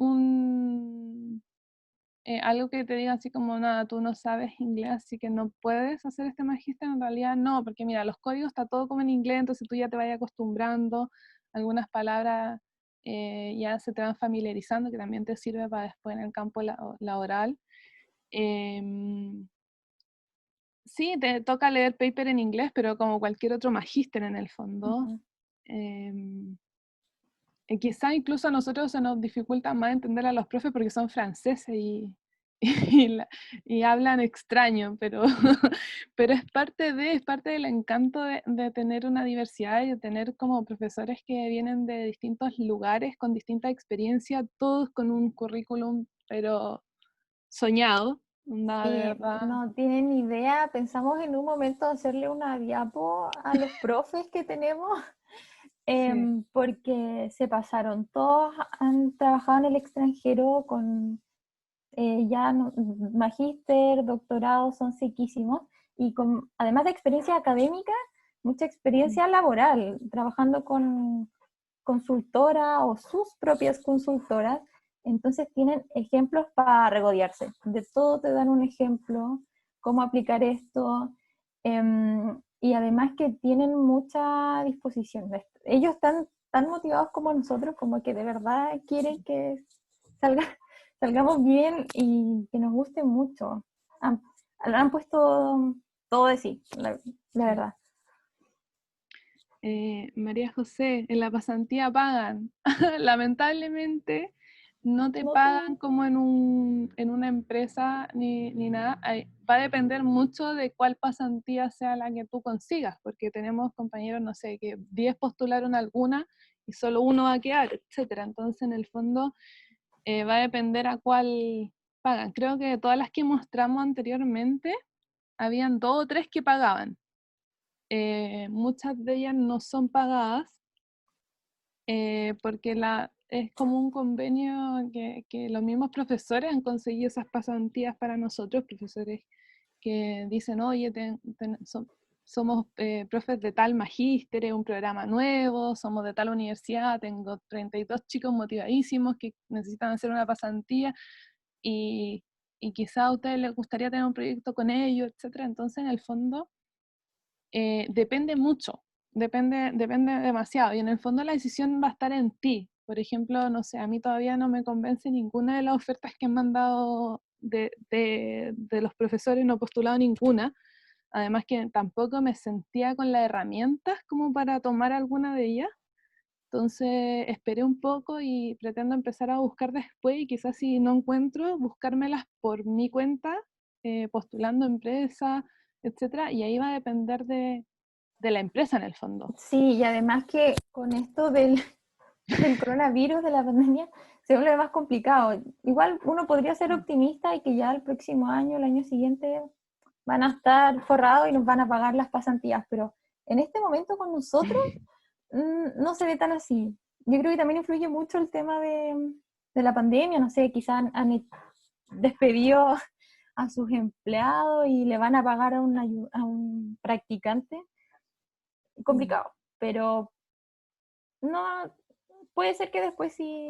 [SPEAKER 2] algo que te diga así como, nada, tú no sabes inglés, así que no puedes hacer este magíster. En realidad no, porque mira, los códigos está todo como en inglés, entonces tú ya te vayas acostumbrando, algunas palabras ya se te van familiarizando, que también te sirve para después en el campo laboral. Sí, te toca leer paper en inglés, pero como cualquier otro magíster en el fondo.
[SPEAKER 4] Ujú.
[SPEAKER 2] Quizá incluso a nosotros se nos dificulta más entender a los profes porque son franceses y hablan extraño, pero, pero es parte del encanto de tener una diversidad y de tener como profesores que vienen de distintos lugares, con distinta experiencia, todos con un currículum, pero soñado, onda, de
[SPEAKER 4] Sí,
[SPEAKER 2] verdad.
[SPEAKER 4] no tienen idea. Pensamos en un momento hacerle una diapo a los profes que tenemos,
[SPEAKER 2] Sí.
[SPEAKER 4] porque se pasaron. Todos han trabajado en el extranjero con magíster, doctorado, son sequísimos. Y con, además de experiencia académica, mucha experiencia laboral, trabajando con consultora o sus propias consultoras, entonces tienen ejemplos para regodearse. De todo te dan un ejemplo, cómo aplicar esto, y además que tienen mucha disposición. Ellos están tan motivados como nosotros, como que de verdad quieren que salga, salgamos bien y que nos guste mucho. Han puesto todo de sí, la verdad.
[SPEAKER 2] María José, en la pasantía pagan. Lamentablemente no te
[SPEAKER 4] No
[SPEAKER 2] pagan como en una empresa ni nada. Va a depender mucho de cuál pasantía sea la que tú consigas, porque tenemos compañeros, no sé, que 10 postularon alguna y solo uno va a quedar, etcétera. Entonces, en el fondo, va a depender a cuál pagan. Creo que de todas las que mostramos anteriormente, habían 2 o 3 que pagaban. Muchas de ellas no son pagadas porque es como un convenio que los mismos profesores han conseguido esas pasantías para nosotros, profesores que dicen, oye, somos profes de tal magíster, es un programa nuevo, somos de tal universidad, tengo 32 chicos motivadísimos que necesitan hacer una pasantía y quizá a ustedes les gustaría tener un proyecto con ellos, etcétera. Entonces, en el fondo, depende mucho, depende demasiado y en el fondo la decisión va a estar en ti. Por ejemplo, no sé, a mí todavía no me convence ninguna de las ofertas que han mandado de los profesores, no he postulado ninguna, además que tampoco me sentía con las herramientas como para tomar alguna de ellas, entonces esperé un poco y pretendo empezar a buscar después y quizás si no encuentro, buscármelas por mi cuenta, postulando empresas, etcétera, y ahí va a depender de la empresa en el fondo.
[SPEAKER 4] Sí, y además que con esto del coronavirus, de la pandemia, se vuelve más complicado. Igual uno podría ser optimista y que ya el próximo año, el año siguiente, van a estar forrados y nos van a pagar las pasantías, pero en este momento con nosotros no se ve tan así. Yo creo que también influye mucho el tema de la pandemia, no sé, quizás han despedido a sus empleados y le van a pagar a un practicante. Complicado, pero no, puede ser que después sí.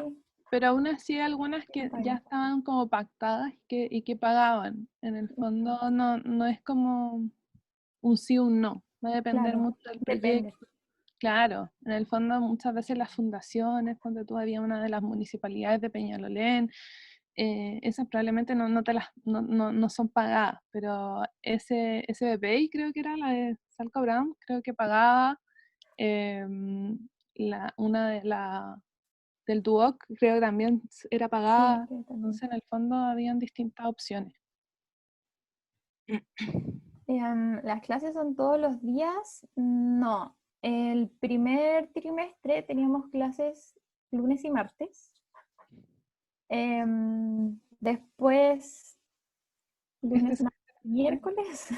[SPEAKER 2] Pero aún así hay algunas que ya estaban como pactadas y que pagaban. En el fondo no es como un sí o un no, va a depender
[SPEAKER 4] Claro,
[SPEAKER 2] mucho del
[SPEAKER 4] depende.
[SPEAKER 2] proyecto. Claro, en el fondo muchas veces las fundaciones, cuando tú había una de las municipalidades de Peñalolén, esas probablemente no son pagadas, pero ese SBPI creo que era la de Salco Brown, creo que pagaba, una del Duoc, creo que también era pagada,
[SPEAKER 4] creo que también.
[SPEAKER 2] entonces en el fondo habían distintas opciones.
[SPEAKER 4] ¿Las clases son todos los días? No. El primer trimestre teníamos clases lunes y martes. Después, lunes,
[SPEAKER 2] Este
[SPEAKER 4] martes, miércoles.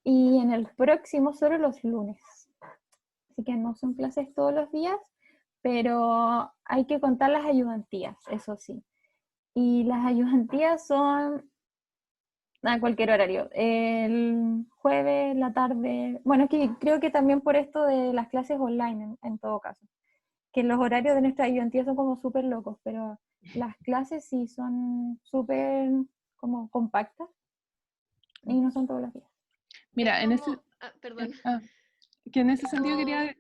[SPEAKER 4] Y en el próximo solo los lunes. Así que no son clases todos los días, pero hay que contar las ayudantías, eso sí. Y las ayudantías son a cualquier horario. El jueves, la tarde. Bueno, es que creo que también por esto de las clases online, en todo caso. Que los horarios de nuestra ayudantía son como súper locos, pero las clases sí son súper como compactas y no son todos los días.
[SPEAKER 2] Mira,
[SPEAKER 7] Es como... perdón.
[SPEAKER 2] Que en ese sentido
[SPEAKER 7] Como-
[SPEAKER 2] quería...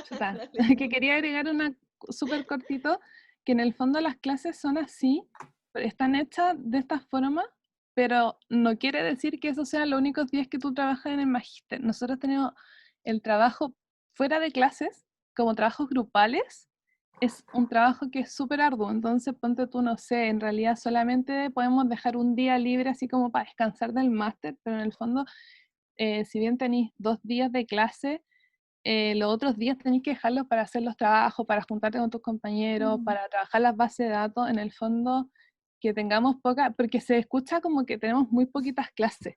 [SPEAKER 2] chuta,
[SPEAKER 7] Dale.
[SPEAKER 2] que quería agregar una súper cortito, que en el fondo las clases son así, están hechas de esta forma, pero no quiere decir que esos sean los únicos días que tú trabajas en el magíster. Nosotros tenemos el trabajo fuera de clases, como trabajos grupales, es un trabajo que es súper arduo, entonces ponte tú, no sé, en realidad solamente podemos dejar un día libre así como para descansar del máster, pero en el fondo, si bien tenéis 2 días de clase, los otros días tenéis que dejarlos para hacer los trabajos, para juntarte con tus compañeros, para trabajar las bases de datos, en el fondo que tengamos poca, porque se escucha como que tenemos muy poquitas clases,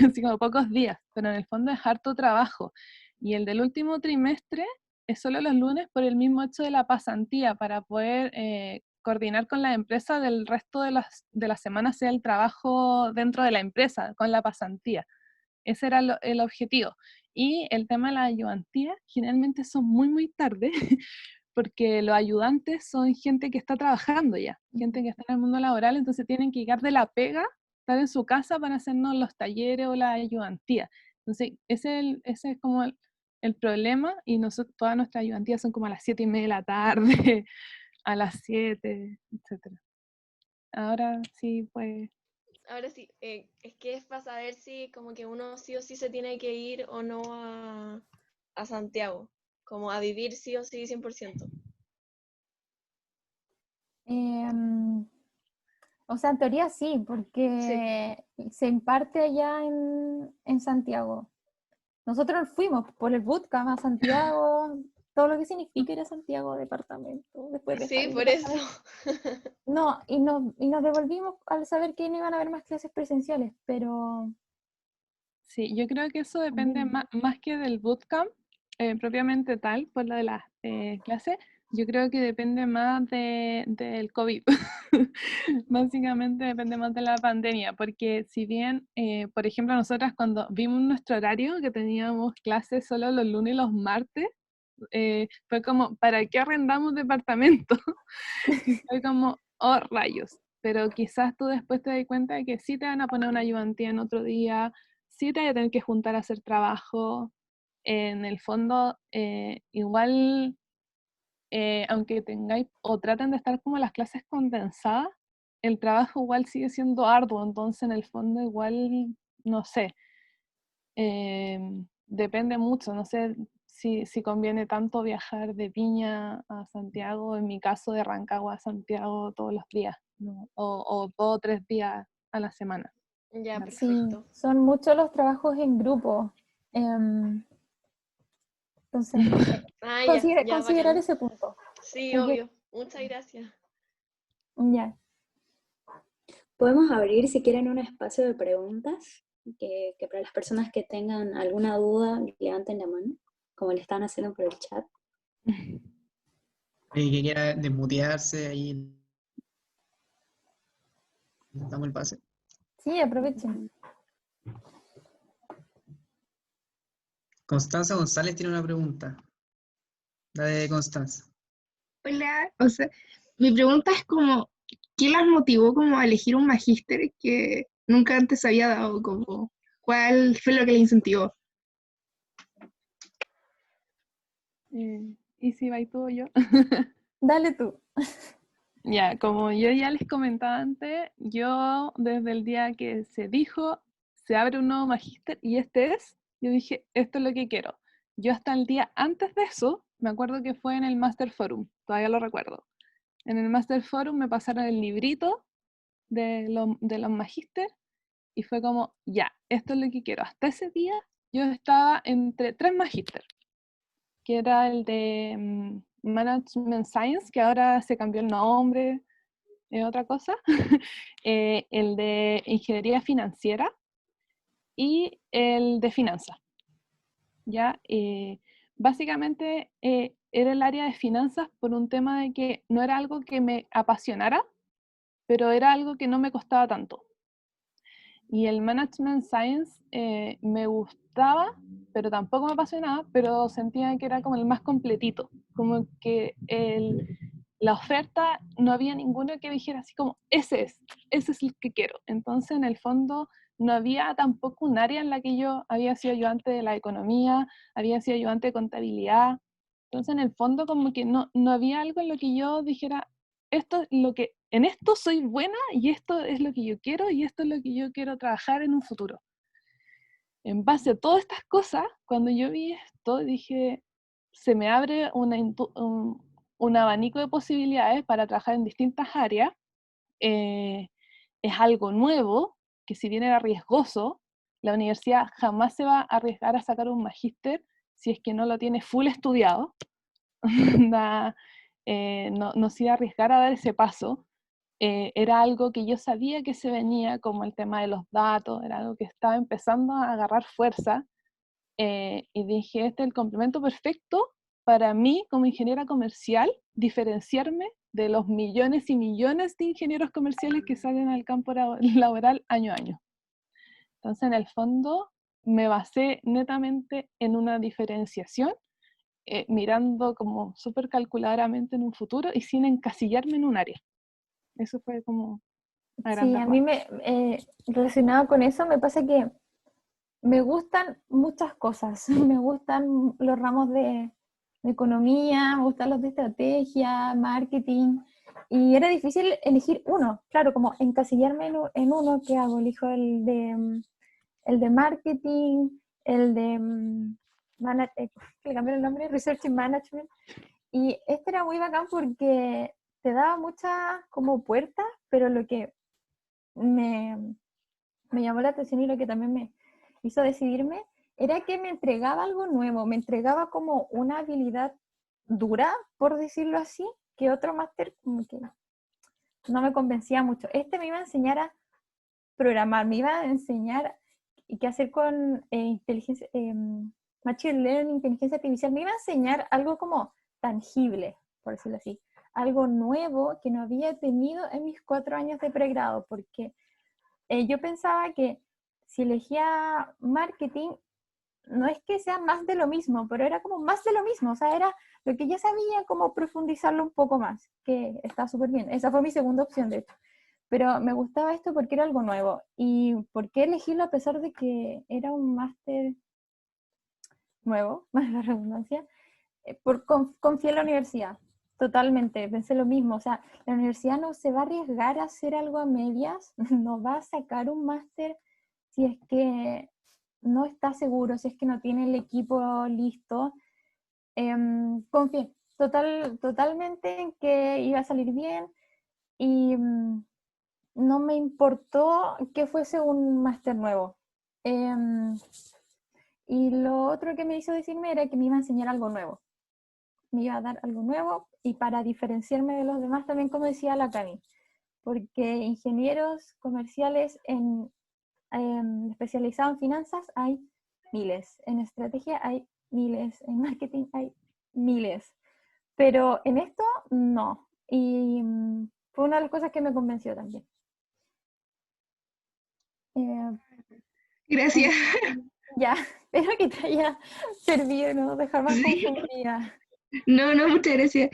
[SPEAKER 2] así como pocos días, pero en el fondo es harto trabajo. Y el del último trimestre es solo los lunes por el mismo hecho de la pasantía, para poder coordinar con la empresa del resto de la semana, sea el trabajo dentro de la empresa, con la pasantía. Ese era el objetivo. Y el tema de la ayudantía generalmente son muy, muy tarde, porque los ayudantes son gente que está trabajando ya, gente que está en el mundo laboral, entonces tienen que llegar de la pega, estar en su casa para hacernos los talleres o la ayudantía. Entonces, ese es como el problema, y nosotros, todas nuestras ayudantías son como a las 7:30 de la tarde, a las 7, etc. Ahora sí, pues...
[SPEAKER 7] Ahora sí, es que es para saber si como que uno sí o sí se tiene que ir o no a Santiago, como a vivir sí o sí 100%.
[SPEAKER 4] O sea, en teoría sí,
[SPEAKER 7] Sí.
[SPEAKER 4] porque se imparte allá en Santiago. Nosotros fuimos por el bootcamp a Santiago, todo lo que significa ir a Santiago departamento, después de estar
[SPEAKER 7] Sí,
[SPEAKER 4] en
[SPEAKER 7] por eso.
[SPEAKER 4] departamento. No, y nos devolvimos al saber que no iban a haber más clases presenciales, pero...
[SPEAKER 2] Sí, yo creo que eso depende más que del bootcamp propiamente tal, por lo de las clases, yo creo que depende más del COVID. Básicamente depende más de la pandemia, porque si bien, por ejemplo, nosotras cuando vimos nuestro horario, que teníamos clases solo los lunes y los martes, fue como, ¿para qué arrendamos departamento? Y fue como, oh rayos. Pero quizás tú después te das cuenta de que sí te van a poner una ayudantía en otro día, sí te vas a tener que juntar a hacer trabajo. En el fondo, igual, aunque tengáis o traten de estar como las clases condensadas, el trabajo igual sigue siendo arduo, entonces en el fondo igual, no sé, depende mucho, no sé si conviene tanto viajar de Viña a Santiago, en mi caso de Rancagua a Santiago todos los días, ¿no? o 2 o 3 días a la semana.
[SPEAKER 7] Ya,
[SPEAKER 2] Claro.
[SPEAKER 4] Sí,
[SPEAKER 7] perfecto.
[SPEAKER 4] son muchos los trabajos en grupo. Entonces,
[SPEAKER 7] Ah, ya,
[SPEAKER 4] considerar
[SPEAKER 7] bacán.
[SPEAKER 4] ese punto.
[SPEAKER 7] Sí,
[SPEAKER 4] Hay que-
[SPEAKER 7] obvio. Muchas gracias.
[SPEAKER 4] ya.
[SPEAKER 5] Podemos abrir, si quieren, un espacio de preguntas, que para las personas que tengan alguna duda, levanten la mano, como le están haciendo por el chat.
[SPEAKER 3] Y que quiera desmutearse, ahí damos el pase.
[SPEAKER 4] Sí, aprovechen.
[SPEAKER 3] Constanza González tiene una pregunta. Dale, Constanza.
[SPEAKER 8] Hola, o sea, mi pregunta es como, ¿qué las motivó como a elegir un magíster que nunca antes había dado? Como, ¿cuál fue lo que le incentivó?
[SPEAKER 2] ¿Y si va y tú o yo?
[SPEAKER 4] Dale tú.
[SPEAKER 2] Ya, como yo ya les comentaba antes, yo desde el día que se dijo, se abre un nuevo magíster y este es, yo dije, esto es lo que quiero. yo hasta el día antes de eso, me acuerdo que fue en el Master Forum, todavía lo recuerdo. En el Master Forum me pasaron el librito de los magíster y fue como, ya, esto es lo que quiero. Hasta ese día yo estaba entre 3 magíster, que era el de Management Science, que ahora se cambió el nombre, es otra cosa, el de Ingeniería Financiera y el de Finanzas. ¿Ya? Básicamente era el área de finanzas por un tema de que no era algo que me apasionara, pero era algo que no me costaba tanto. Y el Management Science me gustaba, pero tampoco me apasionaba, pero sentía que era como el más completito, como que la oferta no había ninguno que dijera así como, ese es el que quiero. Entonces, en el fondo, no había tampoco un área en la que yo había sido ayudante de la economía, había sido ayudante de contabilidad. Entonces, en el fondo, como que no había algo en lo que yo dijera, esto es lo que, en esto soy buena y esto es lo que yo quiero y esto es lo que yo quiero trabajar en un futuro. En base a todas estas cosas, cuando yo vi esto, dije, se me abre un abanico de posibilidades para trabajar en distintas áreas. Es algo nuevo, que si bien era riesgoso, la universidad jamás se va a arriesgar a sacar un magíster si es que no lo tiene full estudiado. No se iba a arriesgar a dar ese paso. Era algo que yo sabía que se venía, como el tema de los datos, era algo que estaba empezando a agarrar fuerza, y dije, este es el complemento perfecto para mí como ingeniera comercial, diferenciarme de los millones y millones de ingenieros comerciales que salen al campo laboral año a año. Entonces, en el fondo, me basé netamente en una diferenciación, mirando como súper calculadoramente en un futuro y sin encasillarme en un área. Eso fue como a
[SPEAKER 4] Sí,
[SPEAKER 2] grandes
[SPEAKER 4] a mí
[SPEAKER 2] rasgos.
[SPEAKER 4] relacionado con eso, me pasa que me gustan muchas cosas. Me gustan los ramos de economía, me gustan los de estrategia, marketing, y era difícil elegir uno. Claro, como encasillarme en uno, ¿qué hago? Elijo el de marketing, el de le cambié el nombre, Research and Management. Y este era muy bacán porque te daba muchas como puertas, pero lo que me llamó la atención y lo que también me hizo decidirme era que me entregaba algo nuevo, me entregaba como una habilidad dura, por decirlo así, que otro máster como que no me convencía mucho. Este me iba a enseñar a programar, me iba a enseñar qué hacer con inteligencia, machine learning, inteligencia artificial, me iba a enseñar algo como tangible, por decirlo así, algo nuevo que no había tenido en mis 4 años de pregrado, porque yo pensaba que si elegía marketing, no es que sea más de lo mismo, pero era como más de lo mismo, o sea, era lo que ya sabía, como profundizarlo un poco más, que está súper bien. Esa fue mi segunda opción, de hecho. Pero me gustaba esto porque era algo nuevo. ¿Y por qué elegirlo a pesar de que era un máster nuevo, más la redundancia? Confié en la universidad, totalmente, pensé lo mismo. O sea, la universidad no se va a arriesgar a hacer algo a medias, no va a sacar un máster si es que no está seguro, si es que no tiene el equipo listo. Confié totalmente en que iba a salir bien y no me importó que fuese un máster nuevo. Y lo otro que me hizo decirme era que me iba a enseñar algo nuevo. Me iba a dar algo nuevo y para diferenciarme de los demás también, como decía la Cami, porque ingenieros comerciales especializados en finanzas hay miles, en estrategia hay miles, en marketing hay miles, pero en esto no. Y fue una de las cosas que me convenció también.
[SPEAKER 8] Gracias.
[SPEAKER 4] Ya, espero que te haya servido, no dejar más
[SPEAKER 8] Sí.
[SPEAKER 4] confundida.
[SPEAKER 8] No, muchas gracias.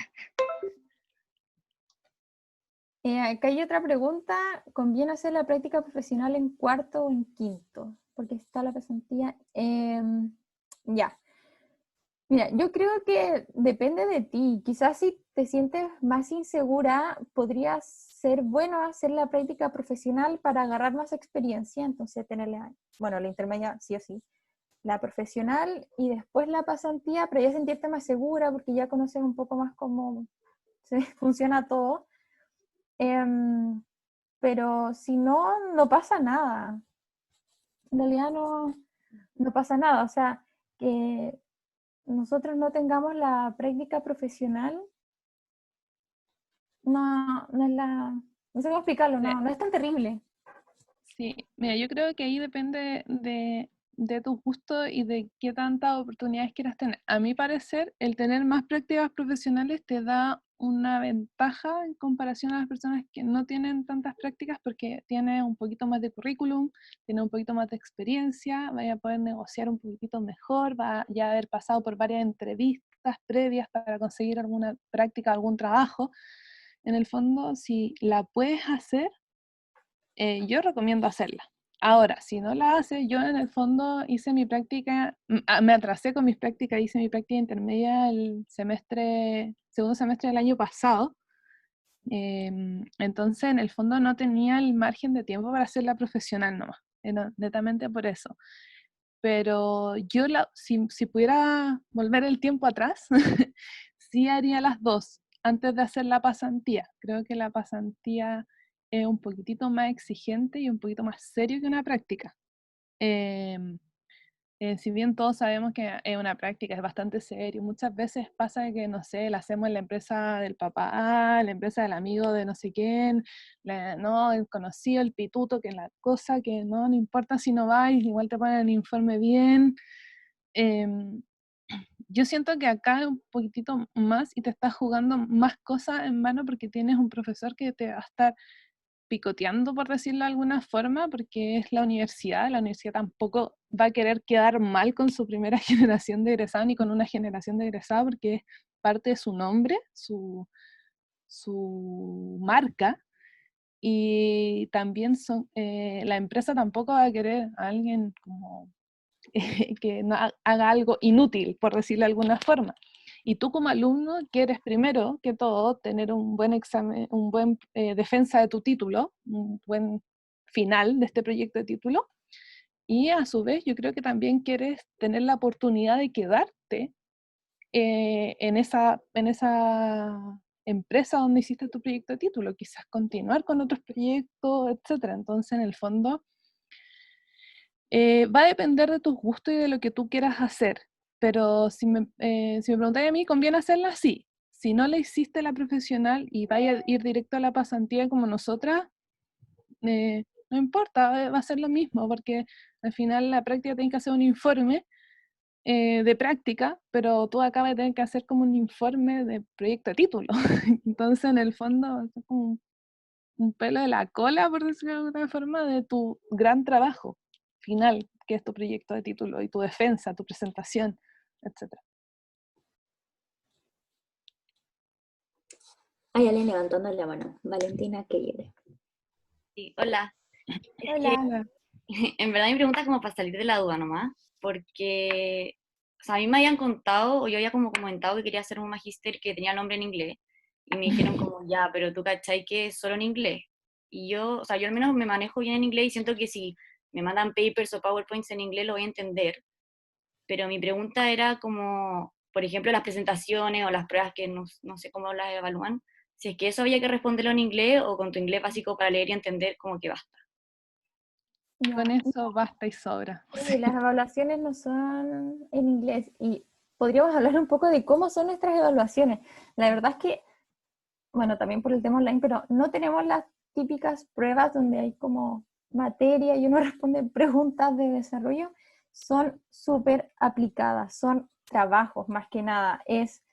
[SPEAKER 4] Acá hay otra pregunta. ¿Conviene hacer la práctica profesional en cuarto o en quinto? Porque está la pasantía. Ya. Mira, yo creo que depende de ti. Quizás si te sientes más insegura, podría ser bueno hacer la práctica profesional para agarrar más experiencia, entonces tenerla, bueno, la intermedia sí o sí. la profesional y después la pasantía, pero ya sentirte más segura porque ya conoces un poco más cómo funciona todo. Pero si no, no pasa nada. En realidad no pasa nada. O sea, que nosotros no tengamos la práctica profesional, no es no sé cómo explicarlo, no es tan terrible.
[SPEAKER 2] Sí, mira, yo creo que ahí depende de tus gustos y de qué tantas oportunidades quieras tener. A mi parecer, el tener más prácticas profesionales te da una ventaja en comparación a las personas que no tienen tantas prácticas porque tienes un poquito más de currículum, tienes un poquito más de experiencia, vaya a poder negociar un poquitito mejor, va a ya haber pasado por varias entrevistas previas para conseguir alguna práctica, algún trabajo. En el fondo, si la puedes hacer, yo recomiendo hacerla. Ahora, si no la haces, yo en el fondo hice mi práctica, me atrasé con mis prácticas, hice mi práctica intermedia el segundo semestre del año pasado. Entonces, en el fondo no tenía el margen de tiempo para hacerla profesional nomás, netamente por eso. Pero yo, si pudiera volver el tiempo atrás, sí haría las dos antes de hacer la pasantía. Creo que la pasantía es un poquitito más exigente y un poquito más serio que una práctica. Em, si bien todos sabemos que es una práctica, es bastante serio, muchas veces pasa que, no sé, la hacemos en la empresa del papá, la empresa del amigo de no sé quién, no, el conocido, el pituto, que la cosa que no importa si no vais, igual te ponen el informe bien. Em, yo siento que acá es un poquitito más y te estás jugando más cosas en mano porque tienes un profesor que te va a estar picoteando, por decirlo de alguna forma, porque es la universidad tampoco va a querer quedar mal con su primera generación de egresados ni con una generación de egresados porque es parte de su nombre, su marca, y también la empresa tampoco va a querer a alguien como que no haga algo inútil, por decirlo de alguna forma. Y tú como alumno quieres primero que todo tener un buen examen, un buen defensa de tu título, un buen final de este proyecto de título, y a su vez yo creo que también quieres tener la oportunidad de quedarte en esa empresa donde hiciste tu proyecto de título, quizás continuar con otros proyectos, etcétera. Entonces, en el fondo, va a depender de tus gustos y de lo que tú quieras hacer, pero si me preguntáis a mí, ¿conviene hacerla? Sí. Si no la hiciste la profesional y vaya a ir directo a la pasantía como nosotras, no importa, va a ser lo mismo, porque al final la práctica tiene que hacer un informe de práctica, pero tú acabas de tener que hacer como un informe de proyecto de título. Entonces, en el fondo, es como un pelo de la cola, por decirlo de alguna forma, de tu gran trabajo final, que es tu proyecto de título y tu defensa, tu presentación, etc.
[SPEAKER 5] Hay alguien levantando la mano. Valentina Keller.
[SPEAKER 9] Sí, hola. Es que
[SPEAKER 4] Hola.
[SPEAKER 9] en verdad mi pregunta es como para salir de la duda nomás, porque o sea, a mí me habían contado, o yo había como comentado que quería hacer un magíster que tenía nombre en inglés, y me dijeron como, ya, pero tú cachai que es solo en inglés. Y yo, o sea, yo al menos me manejo bien en inglés y siento que si me mandan papers o PowerPoints en inglés lo voy a entender, pero mi pregunta era como, por ejemplo, las presentaciones o las pruebas que no sé cómo las evalúan, si es que eso había que responderlo en inglés o con tu inglés básico para leer y entender como que basta.
[SPEAKER 2] Con
[SPEAKER 4] Ya.
[SPEAKER 2] eso basta y sobra.
[SPEAKER 4] Sí, las evaluaciones no son en inglés y podríamos hablar un poco de cómo son nuestras evaluaciones. La verdad es que, bueno, también por el tema online, pero no tenemos las típicas pruebas donde hay como materia y uno responde preguntas de desarrollo. Son súper aplicadas, son trabajos más que nada. Es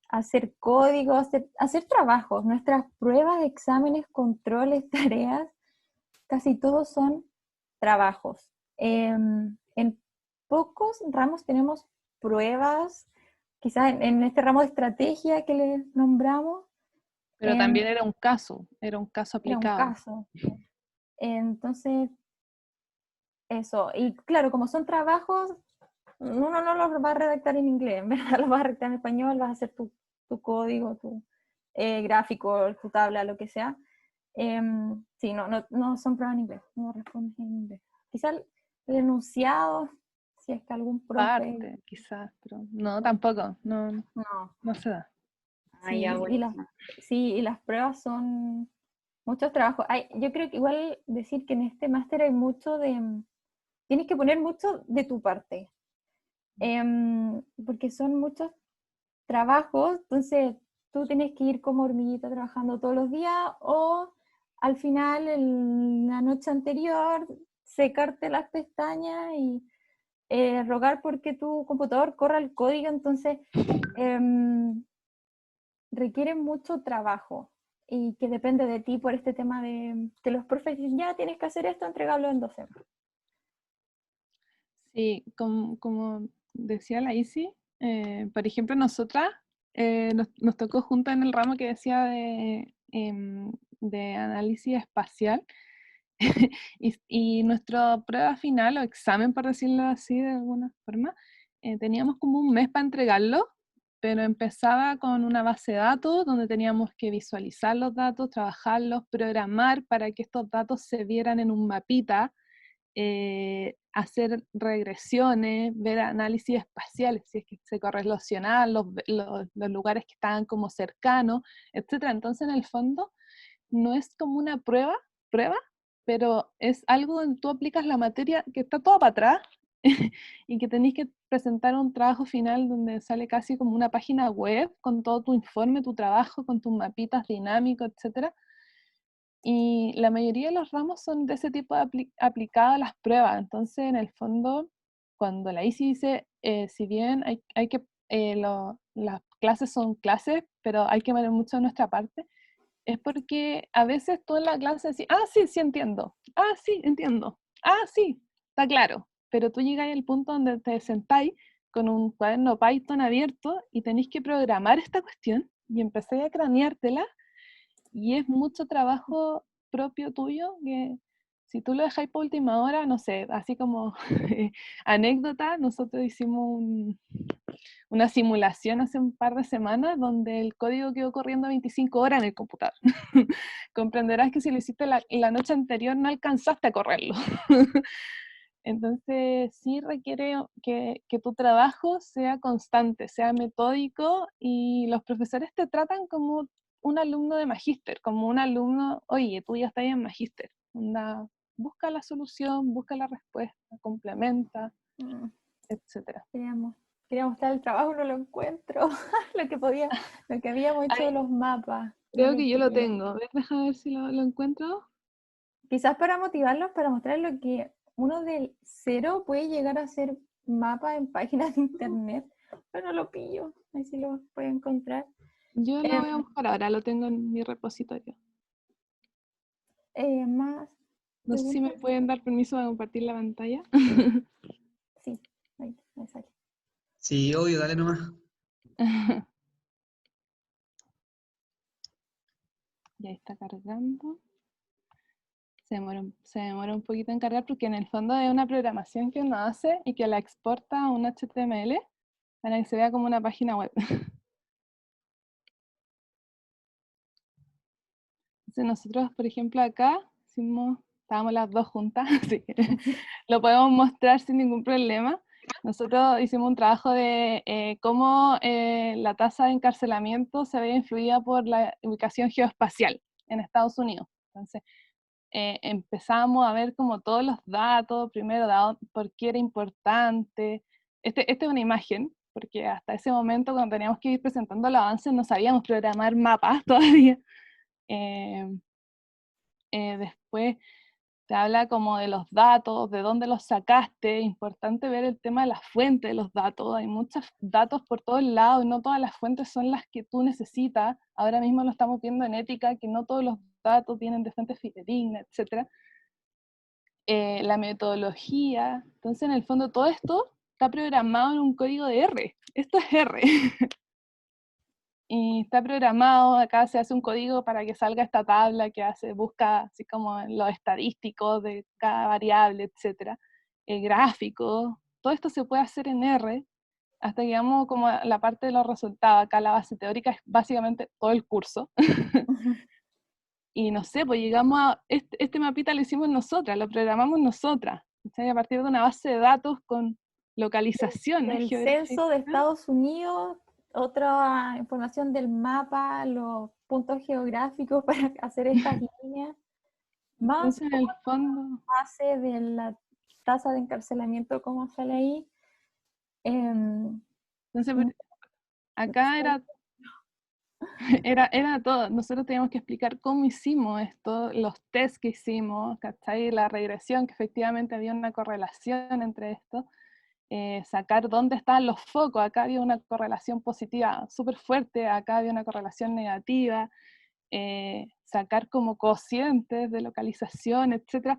[SPEAKER 4] hacer códigos, hacer trabajos. Nuestras pruebas, exámenes, controles, tareas, casi todos son trabajos. En pocos ramos tenemos pruebas, quizás en este ramo de estrategia que le nombramos,
[SPEAKER 2] Pero
[SPEAKER 4] em,
[SPEAKER 2] también era un caso
[SPEAKER 4] era un
[SPEAKER 2] aplicado.
[SPEAKER 4] caso. Entonces, eso. Y claro, como son trabajos, uno no los va a redactar en inglés, en verdad los vas a redactar en español, vas a hacer tu código, tu gráfico, tu tabla, lo que sea. Sí, no son pruebas en inglés, no respondes en inglés. Quizá el enunciado, si es que algún profe...
[SPEAKER 2] Parte, quizás, pero no, tampoco, no,
[SPEAKER 4] No.
[SPEAKER 2] no se da.
[SPEAKER 9] Ah, ya, buenísimo.
[SPEAKER 4] Y las pruebas son muchos trabajos. Yo creo que igual decir que en este máster hay mucho de... Tienes que poner mucho de tu parte, porque son muchos trabajos, entonces tú tienes que ir como hormiguita trabajando todos los días o al final, en la noche anterior, secarte las pestañas y rogar porque tu computador corra el código, entonces requiere mucho trabajo y que depende de ti por este tema de que los profes dicen, ya tienes que hacer esto, entregarlo en 2 semanas.
[SPEAKER 2] Sí, como decía la Isi, por ejemplo, nosotras nos tocó junto en el ramo que decía de análisis espacial y nuestra prueba final o examen, por decirlo así de alguna forma, teníamos como un mes para entregarlo, pero empezaba con una base de datos donde teníamos que visualizar los datos, trabajarlos, programar para que estos datos se vieran en un mapita, hacer regresiones, ver análisis espaciales, si es que se correlacionaban los lugares que estaban como cercanos, etc. Entonces, en el fondo, no es como una prueba, pero es algo donde tú aplicas la materia que está todo para atrás y que tenéis que presentar un trabajo final donde sale casi como una página web con todo tu informe, tu trabajo, con tus mapitas dinámicos, etc. Y la mayoría de los ramos son de ese tipo de aplicado a las pruebas. Entonces, en el fondo, cuando la ICI dice, si bien hay que, las clases son clases, pero hay que poner mucho de nuestra parte, es porque a veces tú en la clase decís, sí, sí entiendo, sí, entiendo, sí, está claro, pero tú llegas al punto donde te sentáis con un cuaderno Python abierto y tenéis que programar esta cuestión y empecé a craneártela y es mucho trabajo propio tuyo que si tú lo dejáis por última hora, no sé, así como anécdota, nosotros hicimos una simulación hace un par de semanas donde el código quedó corriendo 25 horas en el computador. Comprenderás que si lo hiciste la noche anterior no alcanzaste a correrlo. Entonces sí requiere que tu trabajo sea constante, sea metódico y los profesores te tratan como un alumno de magíster, como un alumno, oye, tú ya estás en magíster, busca la solución, busca la respuesta, complementa, etc.
[SPEAKER 4] Quería mostrar el trabajo, no lo encuentro. lo que habíamos hecho de los mapas.
[SPEAKER 2] Creo que yo lo tengo. Déjame ver si lo encuentro.
[SPEAKER 4] Quizás para motivarlos, para mostrar lo que uno del cero puede llegar a hacer mapas en páginas de internet, pero no lo pillo. A ver si lo puedo encontrar.
[SPEAKER 2] Yo lo voy a buscar ahora, lo tengo en mi repositorio.
[SPEAKER 4] Más.
[SPEAKER 2] No sé si me pueden dar permiso de compartir la pantalla.
[SPEAKER 4] Sí, ahí me sale.
[SPEAKER 3] Sí, obvio, dale nomás.
[SPEAKER 2] Ya está cargando. Se demora un poquito en cargar porque en el fondo es una programación que uno hace y que la exporta a un HTML para que se vea como una página web. Entonces nosotros, por ejemplo, acá estábamos las dos juntas, así que lo podemos mostrar sin ningún problema. Nosotros hicimos un trabajo de cómo la tasa de encarcelamiento se ve influida por la ubicación geoespacial en Estados Unidos. Entonces, empezamos a ver como todos los datos, primero por qué era importante. Esta es una imagen, porque hasta ese momento cuando teníamos que ir presentando los avances no sabíamos programar mapas todavía. Después te habla como de los datos, de dónde los sacaste, importante ver el tema de la fuente de los datos, hay muchos datos por todos lados y no todas las fuentes son las que tú necesitas, ahora mismo lo estamos viendo en ética, que no todos los datos vienen de fuentes fidedignas, etc. La metodología, entonces en el fondo todo esto está programado en un código de R, esto es R. Y está programado, acá se hace un código para que salga esta tabla que busca así como los estadísticos de cada variable, etc. El gráfico, todo esto se puede hacer en R, hasta que llegamos como a la parte de los resultados. Acá la base teórica es básicamente todo el curso. Y no sé, pues llegamos a, este mapita lo hicimos nosotras, lo programamos nosotras, ¿sí? A partir de una base de datos con localizaciones
[SPEAKER 4] del censo de
[SPEAKER 2] geográficas.
[SPEAKER 4] Estados Unidos, otra información del mapa, los puntos geográficos para hacer estas líneas, más
[SPEAKER 2] Entonces, en el fondo,
[SPEAKER 4] base de la tasa de encarcelamiento, como sale ahí.
[SPEAKER 2] entonces,
[SPEAKER 4] Mm,
[SPEAKER 2] acá era todo. Nosotros teníamos que explicar cómo hicimos esto, los tests que hicimos, ¿cachai? La regresión, que efectivamente había una correlación entre esto. Sacar dónde estaban los focos. Acá había una correlación positiva súper fuerte, acá había una correlación negativa. Sacar como cocientes de localización, etc.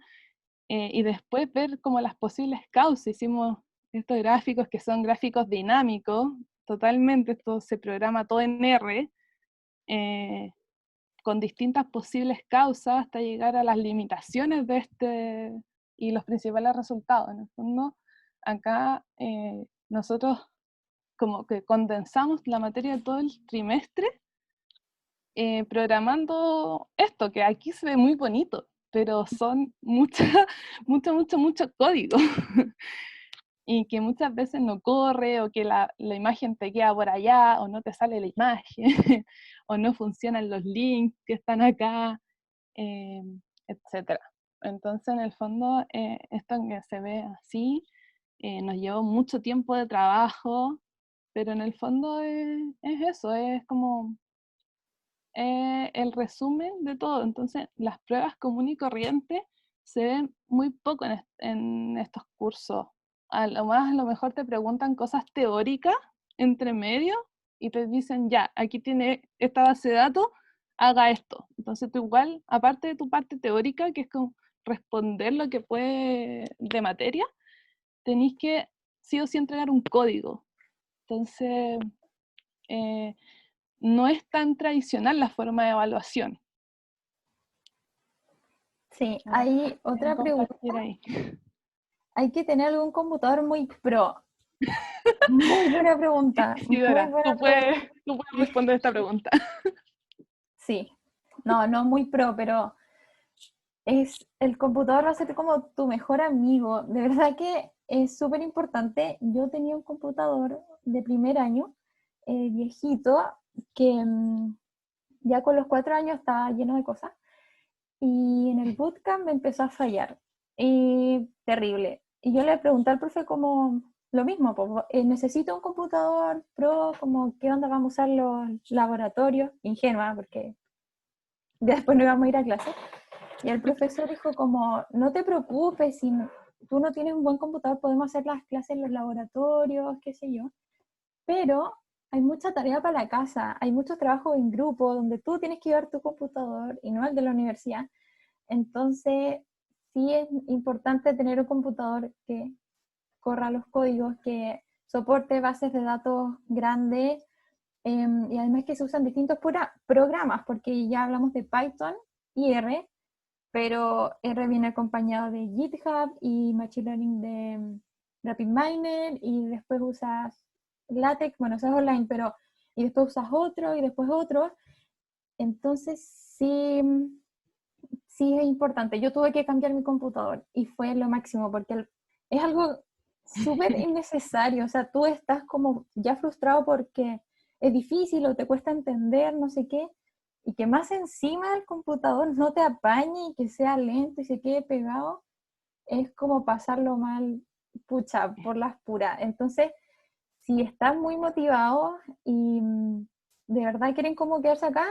[SPEAKER 2] Y después ver como las posibles causas. Hicimos estos gráficos que son gráficos dinámicos, totalmente, esto se programa todo en R, con distintas posibles causas hasta llegar a las limitaciones de este y los principales resultados. En el fondo, acá nosotros como que condensamos la materia de todo el trimestre programando esto, que aquí se ve muy bonito, pero son mucho código. Y que muchas veces no corre, o que la imagen te queda por allá, o no te sale la imagen, o no funcionan los links que están acá, etc. Entonces, en el fondo, esto que se ve así, nos llevó mucho tiempo de trabajo, pero en el fondo es eso, es como el resumen de todo. Entonces, las pruebas comunes y corrientes se ven muy poco en estos cursos. A lo más, a lo mejor te preguntan cosas teóricas entre medio y te dicen, ya, aquí tiene esta base de datos, haga esto. Entonces tú igual, aparte de tu parte teórica, que es como responder lo que puede de materia, tenéis que sí o sí entregar un código. Entonces, no es tan tradicional la forma de evaluación.
[SPEAKER 4] Sí, hay otra pregunta.
[SPEAKER 2] Ahí.
[SPEAKER 4] ¿Hay que tener algún computador muy pro? Muy buena pregunta.
[SPEAKER 2] Isidora, tú puedes responder esta pregunta.
[SPEAKER 4] Sí, no muy pro, pero el computador va a ser como tu mejor amigo. De verdad que es súper importante. Yo tenía un computador de primer año, viejito, que ya con los 4 años estaba lleno de cosas. Y en el bootcamp me empezó a fallar. Y terrible. Y yo le pregunté al profe como lo mismo, pues, necesito un computador pro, como qué onda vamos a usar los laboratorios, ingenua, porque ya después no íbamos a ir a clase. Y el profesor dijo como, no te preocupes, si tú no tienes un buen computador, podemos hacer las clases en los laboratorios, qué sé yo. Pero hay mucha tarea para la casa, hay mucho trabajo en grupo, donde tú tienes que llevar tu computador y no el de la universidad. Entonces, sí es importante tener un computador que corra los códigos, que soporte bases de datos grandes, y además que se usan distintos programas, porque ya hablamos de Python y R, pero R viene acompañado de GitHub y Machine Learning de RapidMiner, y después usas LaTeX, bueno, eso es online, pero y después usas otro y después otro. Entonces, sí es importante. Yo tuve que cambiar mi computador y fue lo máximo, porque es algo súper innecesario. O sea, tú estás como ya frustrado porque es difícil o te cuesta entender, no sé qué, y que más encima el computador no te apañe y que sea lento y se quede pegado, es como pasarlo mal, pucha, por las puras. Entonces, si están muy motivados y de verdad quieren como quedarse acá,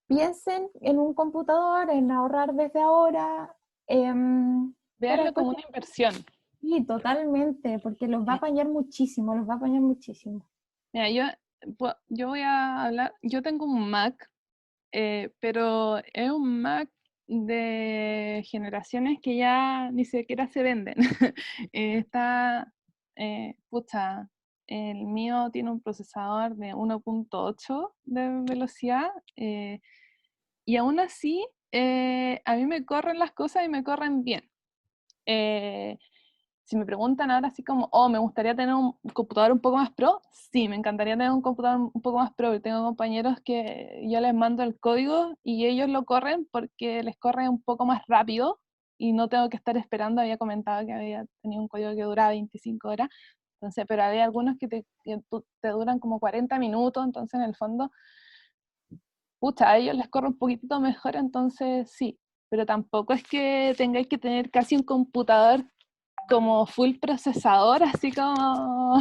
[SPEAKER 4] piensen en un computador, en ahorrar desde ahora.
[SPEAKER 2] Veanlo como una inversión.
[SPEAKER 4] Sí, totalmente, porque los va a apañar muchísimo, los va a apañar muchísimo.
[SPEAKER 2] Mira, yo voy a hablar, yo tengo un Mac, pero es un Mac de generaciones que ya ni siquiera se venden. Pucha, el mío tiene un procesador de 1.8 de velocidad, y aún así a mí me corren las cosas y me corren bien. Si me preguntan ahora así como, oh, me gustaría tener un computador un poco más pro, sí, me encantaría tener un computador un poco más pro. Tengo compañeros que yo les mando el código y ellos lo corren porque les corre un poco más rápido y no tengo que estar esperando. Había comentado que había tenido un código que duraba 25 horas, entonces, pero había algunos que te duran como 40 minutos, entonces en el fondo, pucha, a ellos les corre un poquitito mejor, entonces sí, pero tampoco es que tengáis que tener casi un computador como full procesador, así como...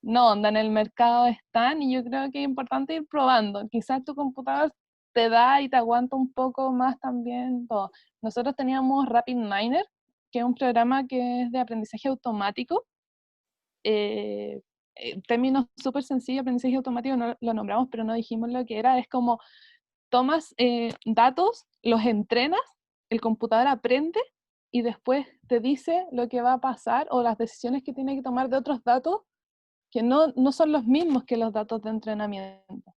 [SPEAKER 2] no, onda, en el mercado están y yo creo que es importante ir probando. Quizás tu computador te da y te aguanta un poco más también todo. Nosotros teníamos RapidMiner, que es un programa que es de aprendizaje automático. Términos súper sencillos, aprendizaje automático, no lo nombramos, pero no dijimos lo que era. Es como tomas datos, los entrenas, el computador aprende y después te dice lo que va a pasar o las decisiones que tiene que tomar de otros datos que no son los mismos que los datos de entrenamiento.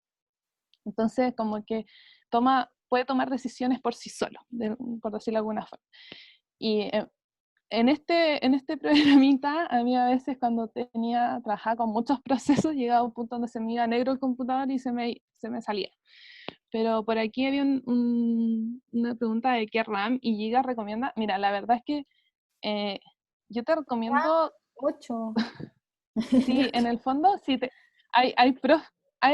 [SPEAKER 2] Entonces, como que puede tomar decisiones por sí solo, por decirlo de alguna forma. Y en este programita, a mí a veces cuando trabajaba con muchos procesos, llegaba a un punto donde se me iba negro el computador y se me salía. Pero por aquí había una pregunta de qué RAM y Giga recomienda. Mira, la verdad es que yo te recomiendo...
[SPEAKER 4] 8.
[SPEAKER 2] Sí, en el fondo, sí hay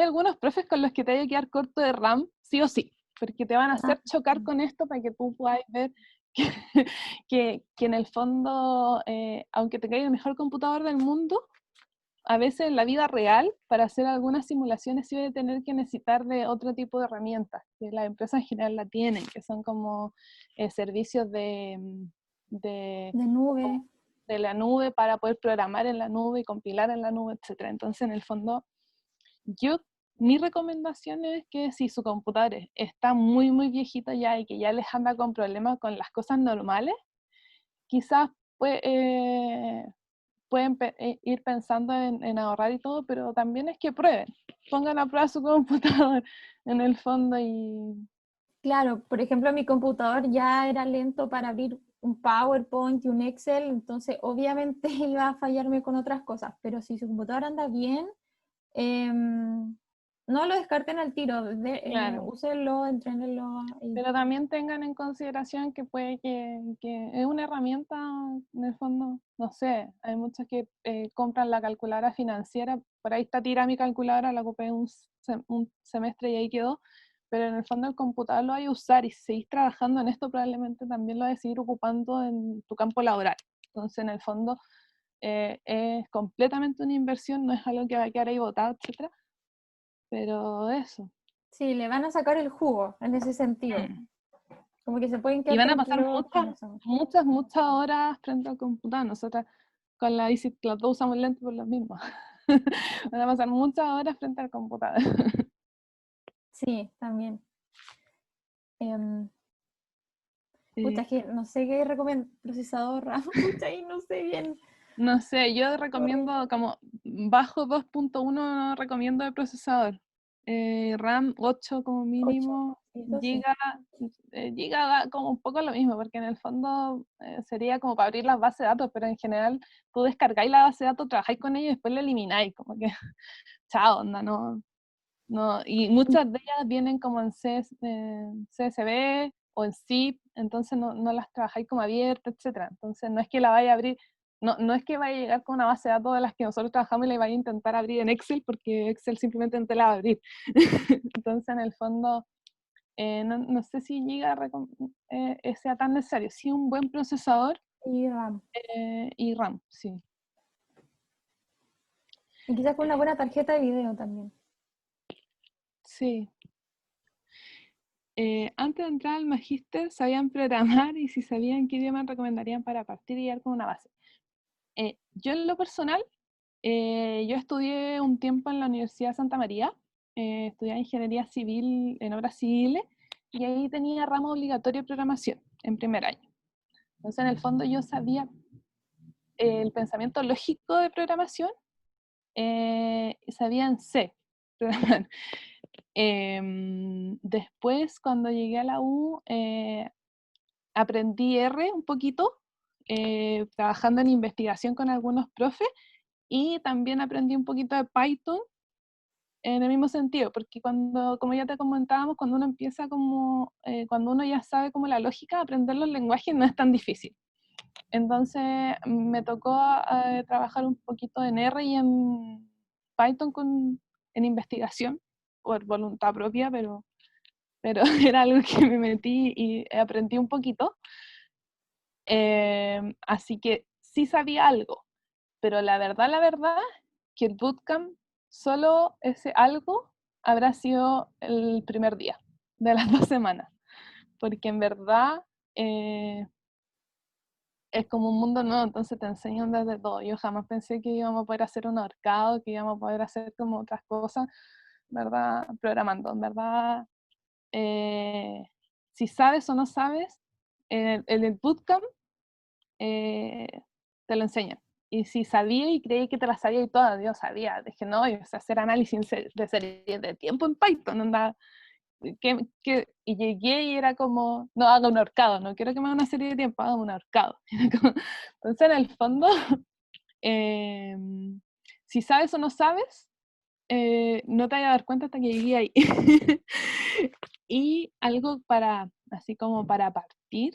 [SPEAKER 2] algunos profes con los que te hay que quedar corto de RAM, sí o sí, porque te van a hacer chocar con esto para que tú puedas ver que en el fondo, aunque te caiga el mejor computador del mundo, a veces en la vida real, para hacer algunas simulaciones, sí voy a tener que necesitar de otro tipo de herramientas, que las empresas en general la tienen, que son como servicios de
[SPEAKER 4] nube.
[SPEAKER 2] De la nube para poder programar en la nube y compilar en la nube, etc. Entonces, en el fondo, mi recomendación es que si su computador está muy, muy viejito ya y que ya les anda con problemas con las cosas normales, quizás pueden ir pensando en ahorrar y todo, pero también es que prueben, pongan a prueba su computador en el fondo y...
[SPEAKER 4] Claro, por ejemplo, mi computador ya era lento para abrir un PowerPoint y un Excel, entonces obviamente iba a fallarme con otras cosas, pero si su computador anda bien, no lo descarten al tiro,
[SPEAKER 2] Claro.
[SPEAKER 4] úsenlo, entrénenlo.
[SPEAKER 2] Pero también tengan en consideración que puede que es una herramienta, en el fondo, no sé, hay muchos que compran la calculadora financiera, por ahí está tirada mi calculadora, la ocupé un semestre y ahí quedó, pero en el fondo el computador lo hay a usar y si seguís trabajando en esto probablemente también lo vas a seguir ocupando en tu campo laboral. Entonces en el fondo es completamente una inversión, no es algo que va a quedar ahí botado, etc. Pero eso.
[SPEAKER 4] Sí, le van a sacar el jugo en ese sentido. Como que se pueden quedar
[SPEAKER 2] y van a pasar muchas horas frente al computador. Nosotras con la Easy las dos usamos lentes por lo mismo. Van a pasar muchas horas frente al computador.
[SPEAKER 4] Sí, también. Pucha, que no sé qué recomiendo. Procesador RAM, pucha, y no sé bien.
[SPEAKER 2] No sé, yo recomiendo como bajo 2.1 no recomiendo de procesador. RAM 8 como mínimo.
[SPEAKER 4] 8,
[SPEAKER 2] Giga da como un poco lo mismo, porque en el fondo sería como para abrir las bases de datos, pero en general tú descargáis la base de datos, trabajáis con ella y después la elimináis, como que chao, onda, no. Y muchas de ellas vienen como en CSV o en zip, entonces no las trabajáis como abiertas, etc. Entonces no es que la vaya a abrir, no es que vaya a llegar con una base de datos de las que nosotros trabajamos y la vaya a intentar abrir en Excel, porque Excel simplemente no te la va a abrir. Entonces en el fondo, no sé si Giga sea tan necesario. Sí, un buen procesador
[SPEAKER 4] y RAM.
[SPEAKER 2] Y RAM, sí.
[SPEAKER 4] Y quizás con una buena tarjeta de video también.
[SPEAKER 2] Sí. Antes de entrar al magíster, ¿sabían programar? Y si sabían, ¿qué idioma recomendarían para partir y llegar con una base? Yo en lo personal, yo estudié un tiempo en la Universidad de Santa María, estudié Ingeniería Civil en Obras Civiles, y ahí tenía ramo obligatorio de programación en primer año. Entonces, en el fondo, yo sabía el pensamiento lógico de programación, sabía en C programar. Después, cuando llegué a la U, aprendí R un poquito, trabajando en investigación con algunos profes, y también aprendí un poquito de Python en el mismo sentido, porque cuando, como ya te comentábamos, cuando uno empieza como, cuando uno ya sabe como la lógica, aprender los lenguajes no es tan difícil. Entonces me tocó trabajar un poquito en R y en Python en investigación, por voluntad propia, pero era algo que me metí y aprendí un poquito. Así que sí sabía algo, pero la verdad, que el bootcamp, solo ese algo habrá sido el primer día de las 2 semanas, porque en verdad es como un mundo nuevo, entonces te enseñan desde todo. Yo jamás pensé que íbamos a poder hacer un ahorcado, que íbamos a poder hacer como otras cosas, ¿verdad? Programando, en verdad, si sabes o no sabes, en el bootcamp te lo enseñan. Y si sabía y creí que te la sabía y toda, yo sabía, dije, no, yo sé hacer análisis de series de tiempo en Python, anda, y llegué y era como, no, haga un ahorcado, no quiero que me haga una serie de tiempo, haga un ahorcado. Entonces, en el fondo, si sabes o no sabes, no te vas a dar cuenta hasta que llegué ahí. Y algo para, así como para partir,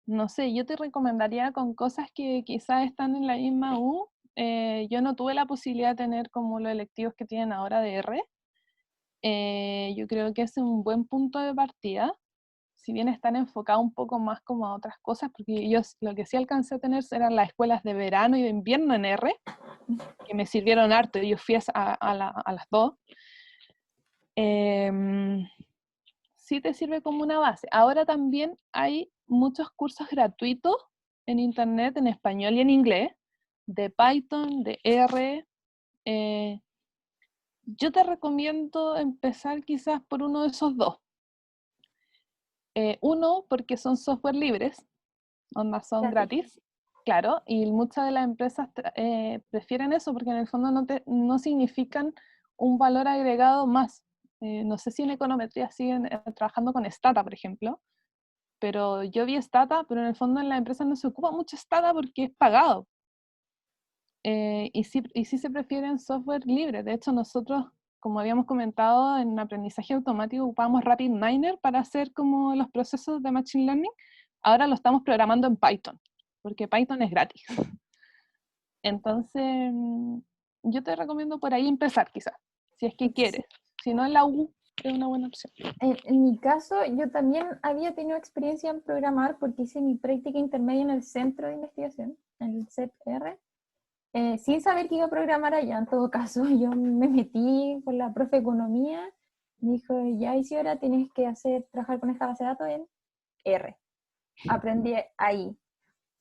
[SPEAKER 2] no sé, yo te recomendaría con cosas que quizás están en la misma U. Yo no tuve la posibilidad de tener como los electivos que tienen ahora de R. Yo creo que es un buen punto de partida, si bien están enfocados un poco más como a otras cosas, porque yo lo que sí alcancé a tener eran las escuelas de verano y de invierno en R, que me sirvieron harto, y yo fui a las dos. Sí te sirve como una base. Ahora también hay muchos cursos gratuitos en internet, en español y en inglés, de Python, de R. Yo te recomiendo empezar quizás por uno de esos dos. Uno, porque son software libres, onda son gratis, claro, y muchas de las empresas prefieren eso porque en el fondo no significan un valor agregado más. No sé si en econometría siguen trabajando con Stata, por ejemplo, pero yo vi Stata, pero en el fondo en la empresa no se ocupa mucho Stata porque es pagado. Y sí se prefieren software libre. De hecho, nosotros, como habíamos comentado, en aprendizaje automático ocupamos RapidMiner para hacer como los procesos de Machine Learning. Ahora lo estamos programando en Python, porque Python es gratis. Entonces, yo te recomiendo por ahí empezar quizás, si es que quieres. Si no, en la U es una buena opción.
[SPEAKER 4] En mi caso, yo también había tenido experiencia en programar porque hice mi práctica intermedia en el centro de investigación, en el CEPR, sin saber que iba a programar allá. En todo caso, yo me metí con la profe de economía, me dijo, ya Isidora, tienes que trabajar con esta base de datos en R. Aprendí ahí.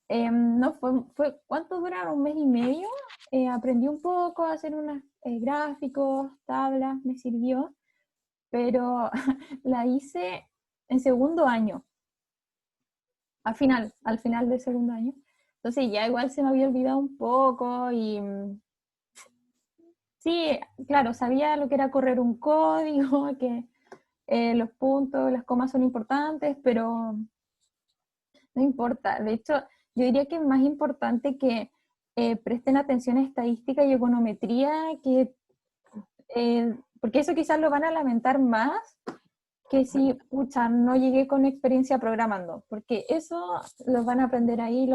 [SPEAKER 4] No fue, ¿cuánto duraron? ¿Un mes y medio? Aprendí un poco a hacer unos gráficos, tablas, me sirvió, pero la hice en segundo año, al final del segundo año. Entonces ya igual se me había olvidado un poco y sí, claro, sabía lo que era correr un código, que los puntos, las comas son importantes, pero no importa. De hecho, yo diría que es más importante que presten atención a estadística y econometría, porque eso quizás lo van a lamentar más que si, pucha, no llegué con experiencia programando, porque eso lo van a aprender ahí,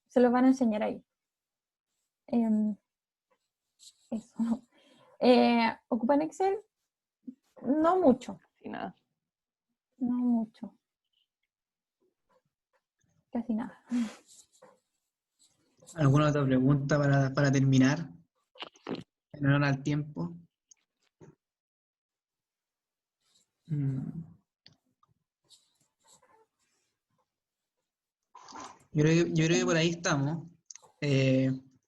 [SPEAKER 4] se lo van a enseñar ahí. Eso. ¿Ocupan Excel? No mucho.
[SPEAKER 2] Casi nada.
[SPEAKER 4] No mucho. Casi nada.
[SPEAKER 3] ¿Alguna otra pregunta para terminar? En honor al tiempo. Yo creo que por ahí estamos.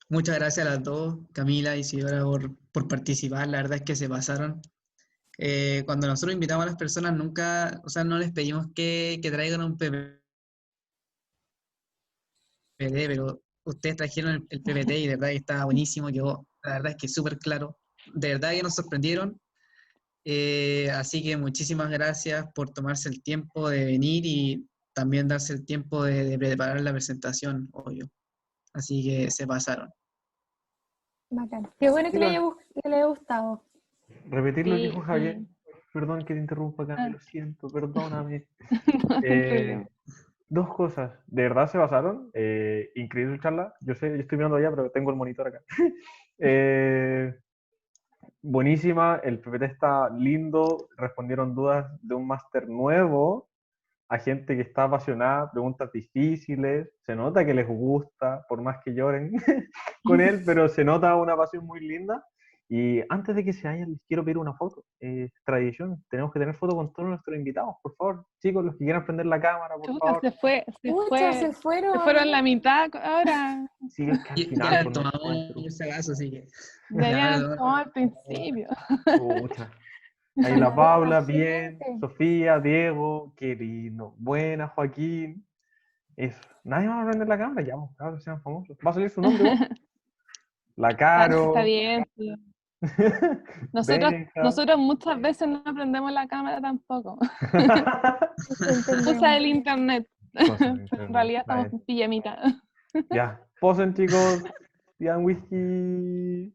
[SPEAKER 3] Muchas gracias a las dos, Camila y Isidora, por participar. La verdad es que se pasaron. Cuando nosotros invitamos a las personas, nunca, o sea, no les pedimos que traigan un PPT, pero ustedes trajeron el PPT y de verdad que estaba buenísimo. Quedó, la verdad es que súper claro. De verdad que nos sorprendieron. Así que muchísimas gracias por tomarse el tiempo de venir y también darse el tiempo de preparar la presentación, obvio. Así que se pasaron.
[SPEAKER 4] Bacán. Qué bueno que le haya gustado.
[SPEAKER 1] Repetir lo que dijo
[SPEAKER 2] Sí,
[SPEAKER 1] Javier. Perdón que te interrumpa, Cami,
[SPEAKER 2] ah,
[SPEAKER 1] lo siento, perdóname.
[SPEAKER 2] no hay
[SPEAKER 1] Eh,
[SPEAKER 2] problema.
[SPEAKER 1] Dos cosas, de verdad se basaron. Increíble charla. Yo sé, yo estoy mirando allá, pero tengo el monitor acá. Eh, Buenísima, el PPT está lindo. Respondieron dudas de un máster nuevo a gente que está apasionada, preguntas difíciles. Se nota que les gusta, por más que lloren con él, pero se nota una pasión muy linda. Y antes de que se vayan, les quiero pedir una foto. Tradición, tenemos que tener foto con todos nuestros invitados, por favor. Chicos, los que quieran prender la cámara, por
[SPEAKER 2] Chuta,
[SPEAKER 1] favor.
[SPEAKER 4] Pucha, se
[SPEAKER 2] se
[SPEAKER 4] fueron.
[SPEAKER 2] fueron la mitad ahora.
[SPEAKER 1] Sí, es que al
[SPEAKER 3] Ya
[SPEAKER 1] final
[SPEAKER 3] les
[SPEAKER 1] pues, nos
[SPEAKER 3] tomamos
[SPEAKER 1] encuentro.
[SPEAKER 3] el salazo, así que.
[SPEAKER 2] Deberían
[SPEAKER 3] Ya,
[SPEAKER 2] tomar al principio.
[SPEAKER 1] Pucha. Ahí la
[SPEAKER 4] Buena
[SPEAKER 1] Paula,
[SPEAKER 4] onda,
[SPEAKER 1] bien.
[SPEAKER 4] gente.
[SPEAKER 1] Sofía, Diego, qué lindo. Buena, Joaquín. Eso. Nadie va a prender la cámara, ya, pues, claro, sean famosos. Va a salir su nombre, igual. La
[SPEAKER 2] Está
[SPEAKER 1] Caro.
[SPEAKER 2] bien, sí.
[SPEAKER 1] Benja.
[SPEAKER 2] Nosotros muchas veces no aprendemos la cámara tampoco.
[SPEAKER 4] Te entendemos.
[SPEAKER 2] Usa el internet.
[SPEAKER 1] Cosas de
[SPEAKER 2] Pero en
[SPEAKER 1] internet,
[SPEAKER 2] realidad
[SPEAKER 1] está
[SPEAKER 2] estamos
[SPEAKER 1] bien.
[SPEAKER 2] en pijamita.
[SPEAKER 1] Ya, posen chicos, pidan whisky.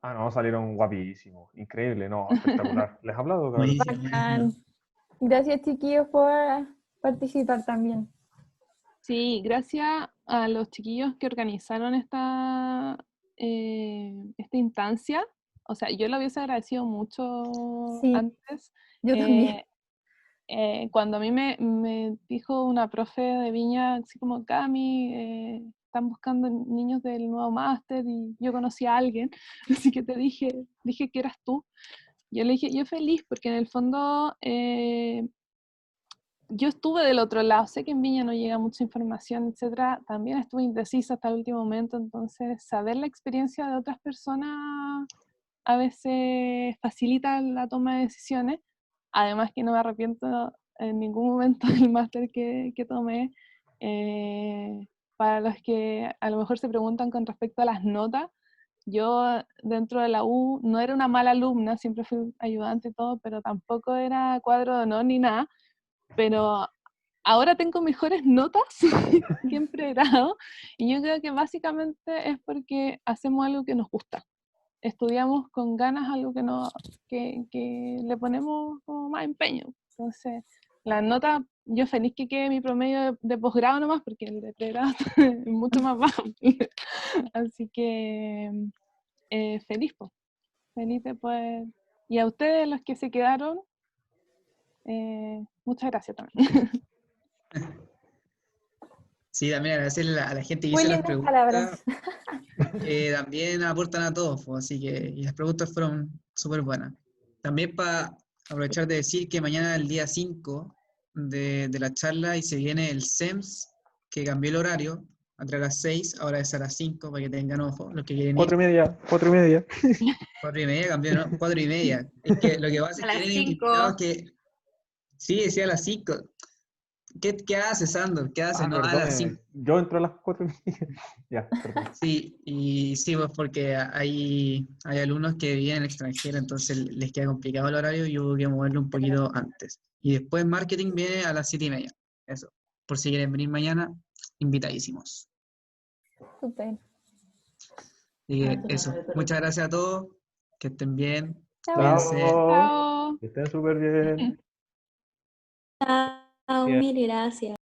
[SPEAKER 1] Ah, no, salieron guapísimos, increíble, no, espectacular. ¿Les ha hablado, cabrón?
[SPEAKER 3] buenísimo,
[SPEAKER 4] Bacán.
[SPEAKER 3] buenísimo.
[SPEAKER 4] Gracias, chiquillos, por participar también.
[SPEAKER 2] Sí, gracias a los chiquillos que organizaron esta instancia. O sea, yo lo hubiese agradecido mucho
[SPEAKER 4] Sí,
[SPEAKER 2] antes.
[SPEAKER 4] yo también.
[SPEAKER 2] Cuando a mí me dijo una profe de Viña, así como, Cami, están buscando niños del nuevo máster y yo conocí a alguien, así que te dije que eras tú. Yo le dije, yo feliz, porque en el fondo yo estuve del otro lado, sé que en Viña no llega mucha información, etcétera, también estuve indecisa hasta el último momento, entonces saber la experiencia de otras personas a veces facilita la toma de decisiones, además que no me arrepiento en ningún momento del máster que tomé. Para los que a lo mejor se preguntan con respecto a las notas, yo dentro de la U no era una mala alumna, siempre fui ayudante y todo, pero tampoco era cuadro de honor ni nada, pero ahora tengo mejores notas que en pregrado, y yo creo que básicamente es porque hacemos algo que nos gusta. Estudiamos con ganas algo que le ponemos como más empeño. Entonces, la nota, yo feliz que quede mi promedio de posgrado nomás, porque el de pregrado es mucho más bajo. Así que feliz, pues, feliz de poder. Y a ustedes, los que se quedaron, muchas gracias también.
[SPEAKER 3] Sí, también agradecerle a la gente que
[SPEAKER 4] Muy
[SPEAKER 3] hizo las
[SPEAKER 4] lindas
[SPEAKER 3] preguntas,
[SPEAKER 4] palabras.
[SPEAKER 3] que también aportan a todos, pues, así que y las preguntas fueron súper buenas. También para aprovechar de decir que mañana es el día 5 de la charla y se viene el SEMS, que cambió el horario, entre las 6, ahora es a las 5, para que tengan ojo, los que quieren ir.
[SPEAKER 1] 4:30, 4:30.
[SPEAKER 3] 4:30 cambió, ¿no? 4:30. Es que lo que pasa
[SPEAKER 9] A
[SPEAKER 3] es que
[SPEAKER 9] las
[SPEAKER 3] tienen invitados
[SPEAKER 9] 5.
[SPEAKER 3] que... Sí, decía a las 5. ¿Qué haces, Sandor? ¿Qué haces?
[SPEAKER 1] Ah,
[SPEAKER 3] No, a las 5.
[SPEAKER 1] perdón, yo entro a las 4:30. Ya, perdón.
[SPEAKER 3] Sí, y sí, pues porque hay alumnos que viven en el extranjero, entonces les queda complicado el horario y hubo que moverlo un poquito antes. Y después marketing viene a las 7:30. Eso. Por si quieren venir mañana, invitadísimos.
[SPEAKER 4] Súper.
[SPEAKER 3] Así que eso. Muchas gracias a todos. Que estén bien.
[SPEAKER 4] Chao.
[SPEAKER 3] Cuídense.
[SPEAKER 1] Chao.
[SPEAKER 2] Chao.
[SPEAKER 1] Que estén súper bien.
[SPEAKER 5] Chao, mil gracias.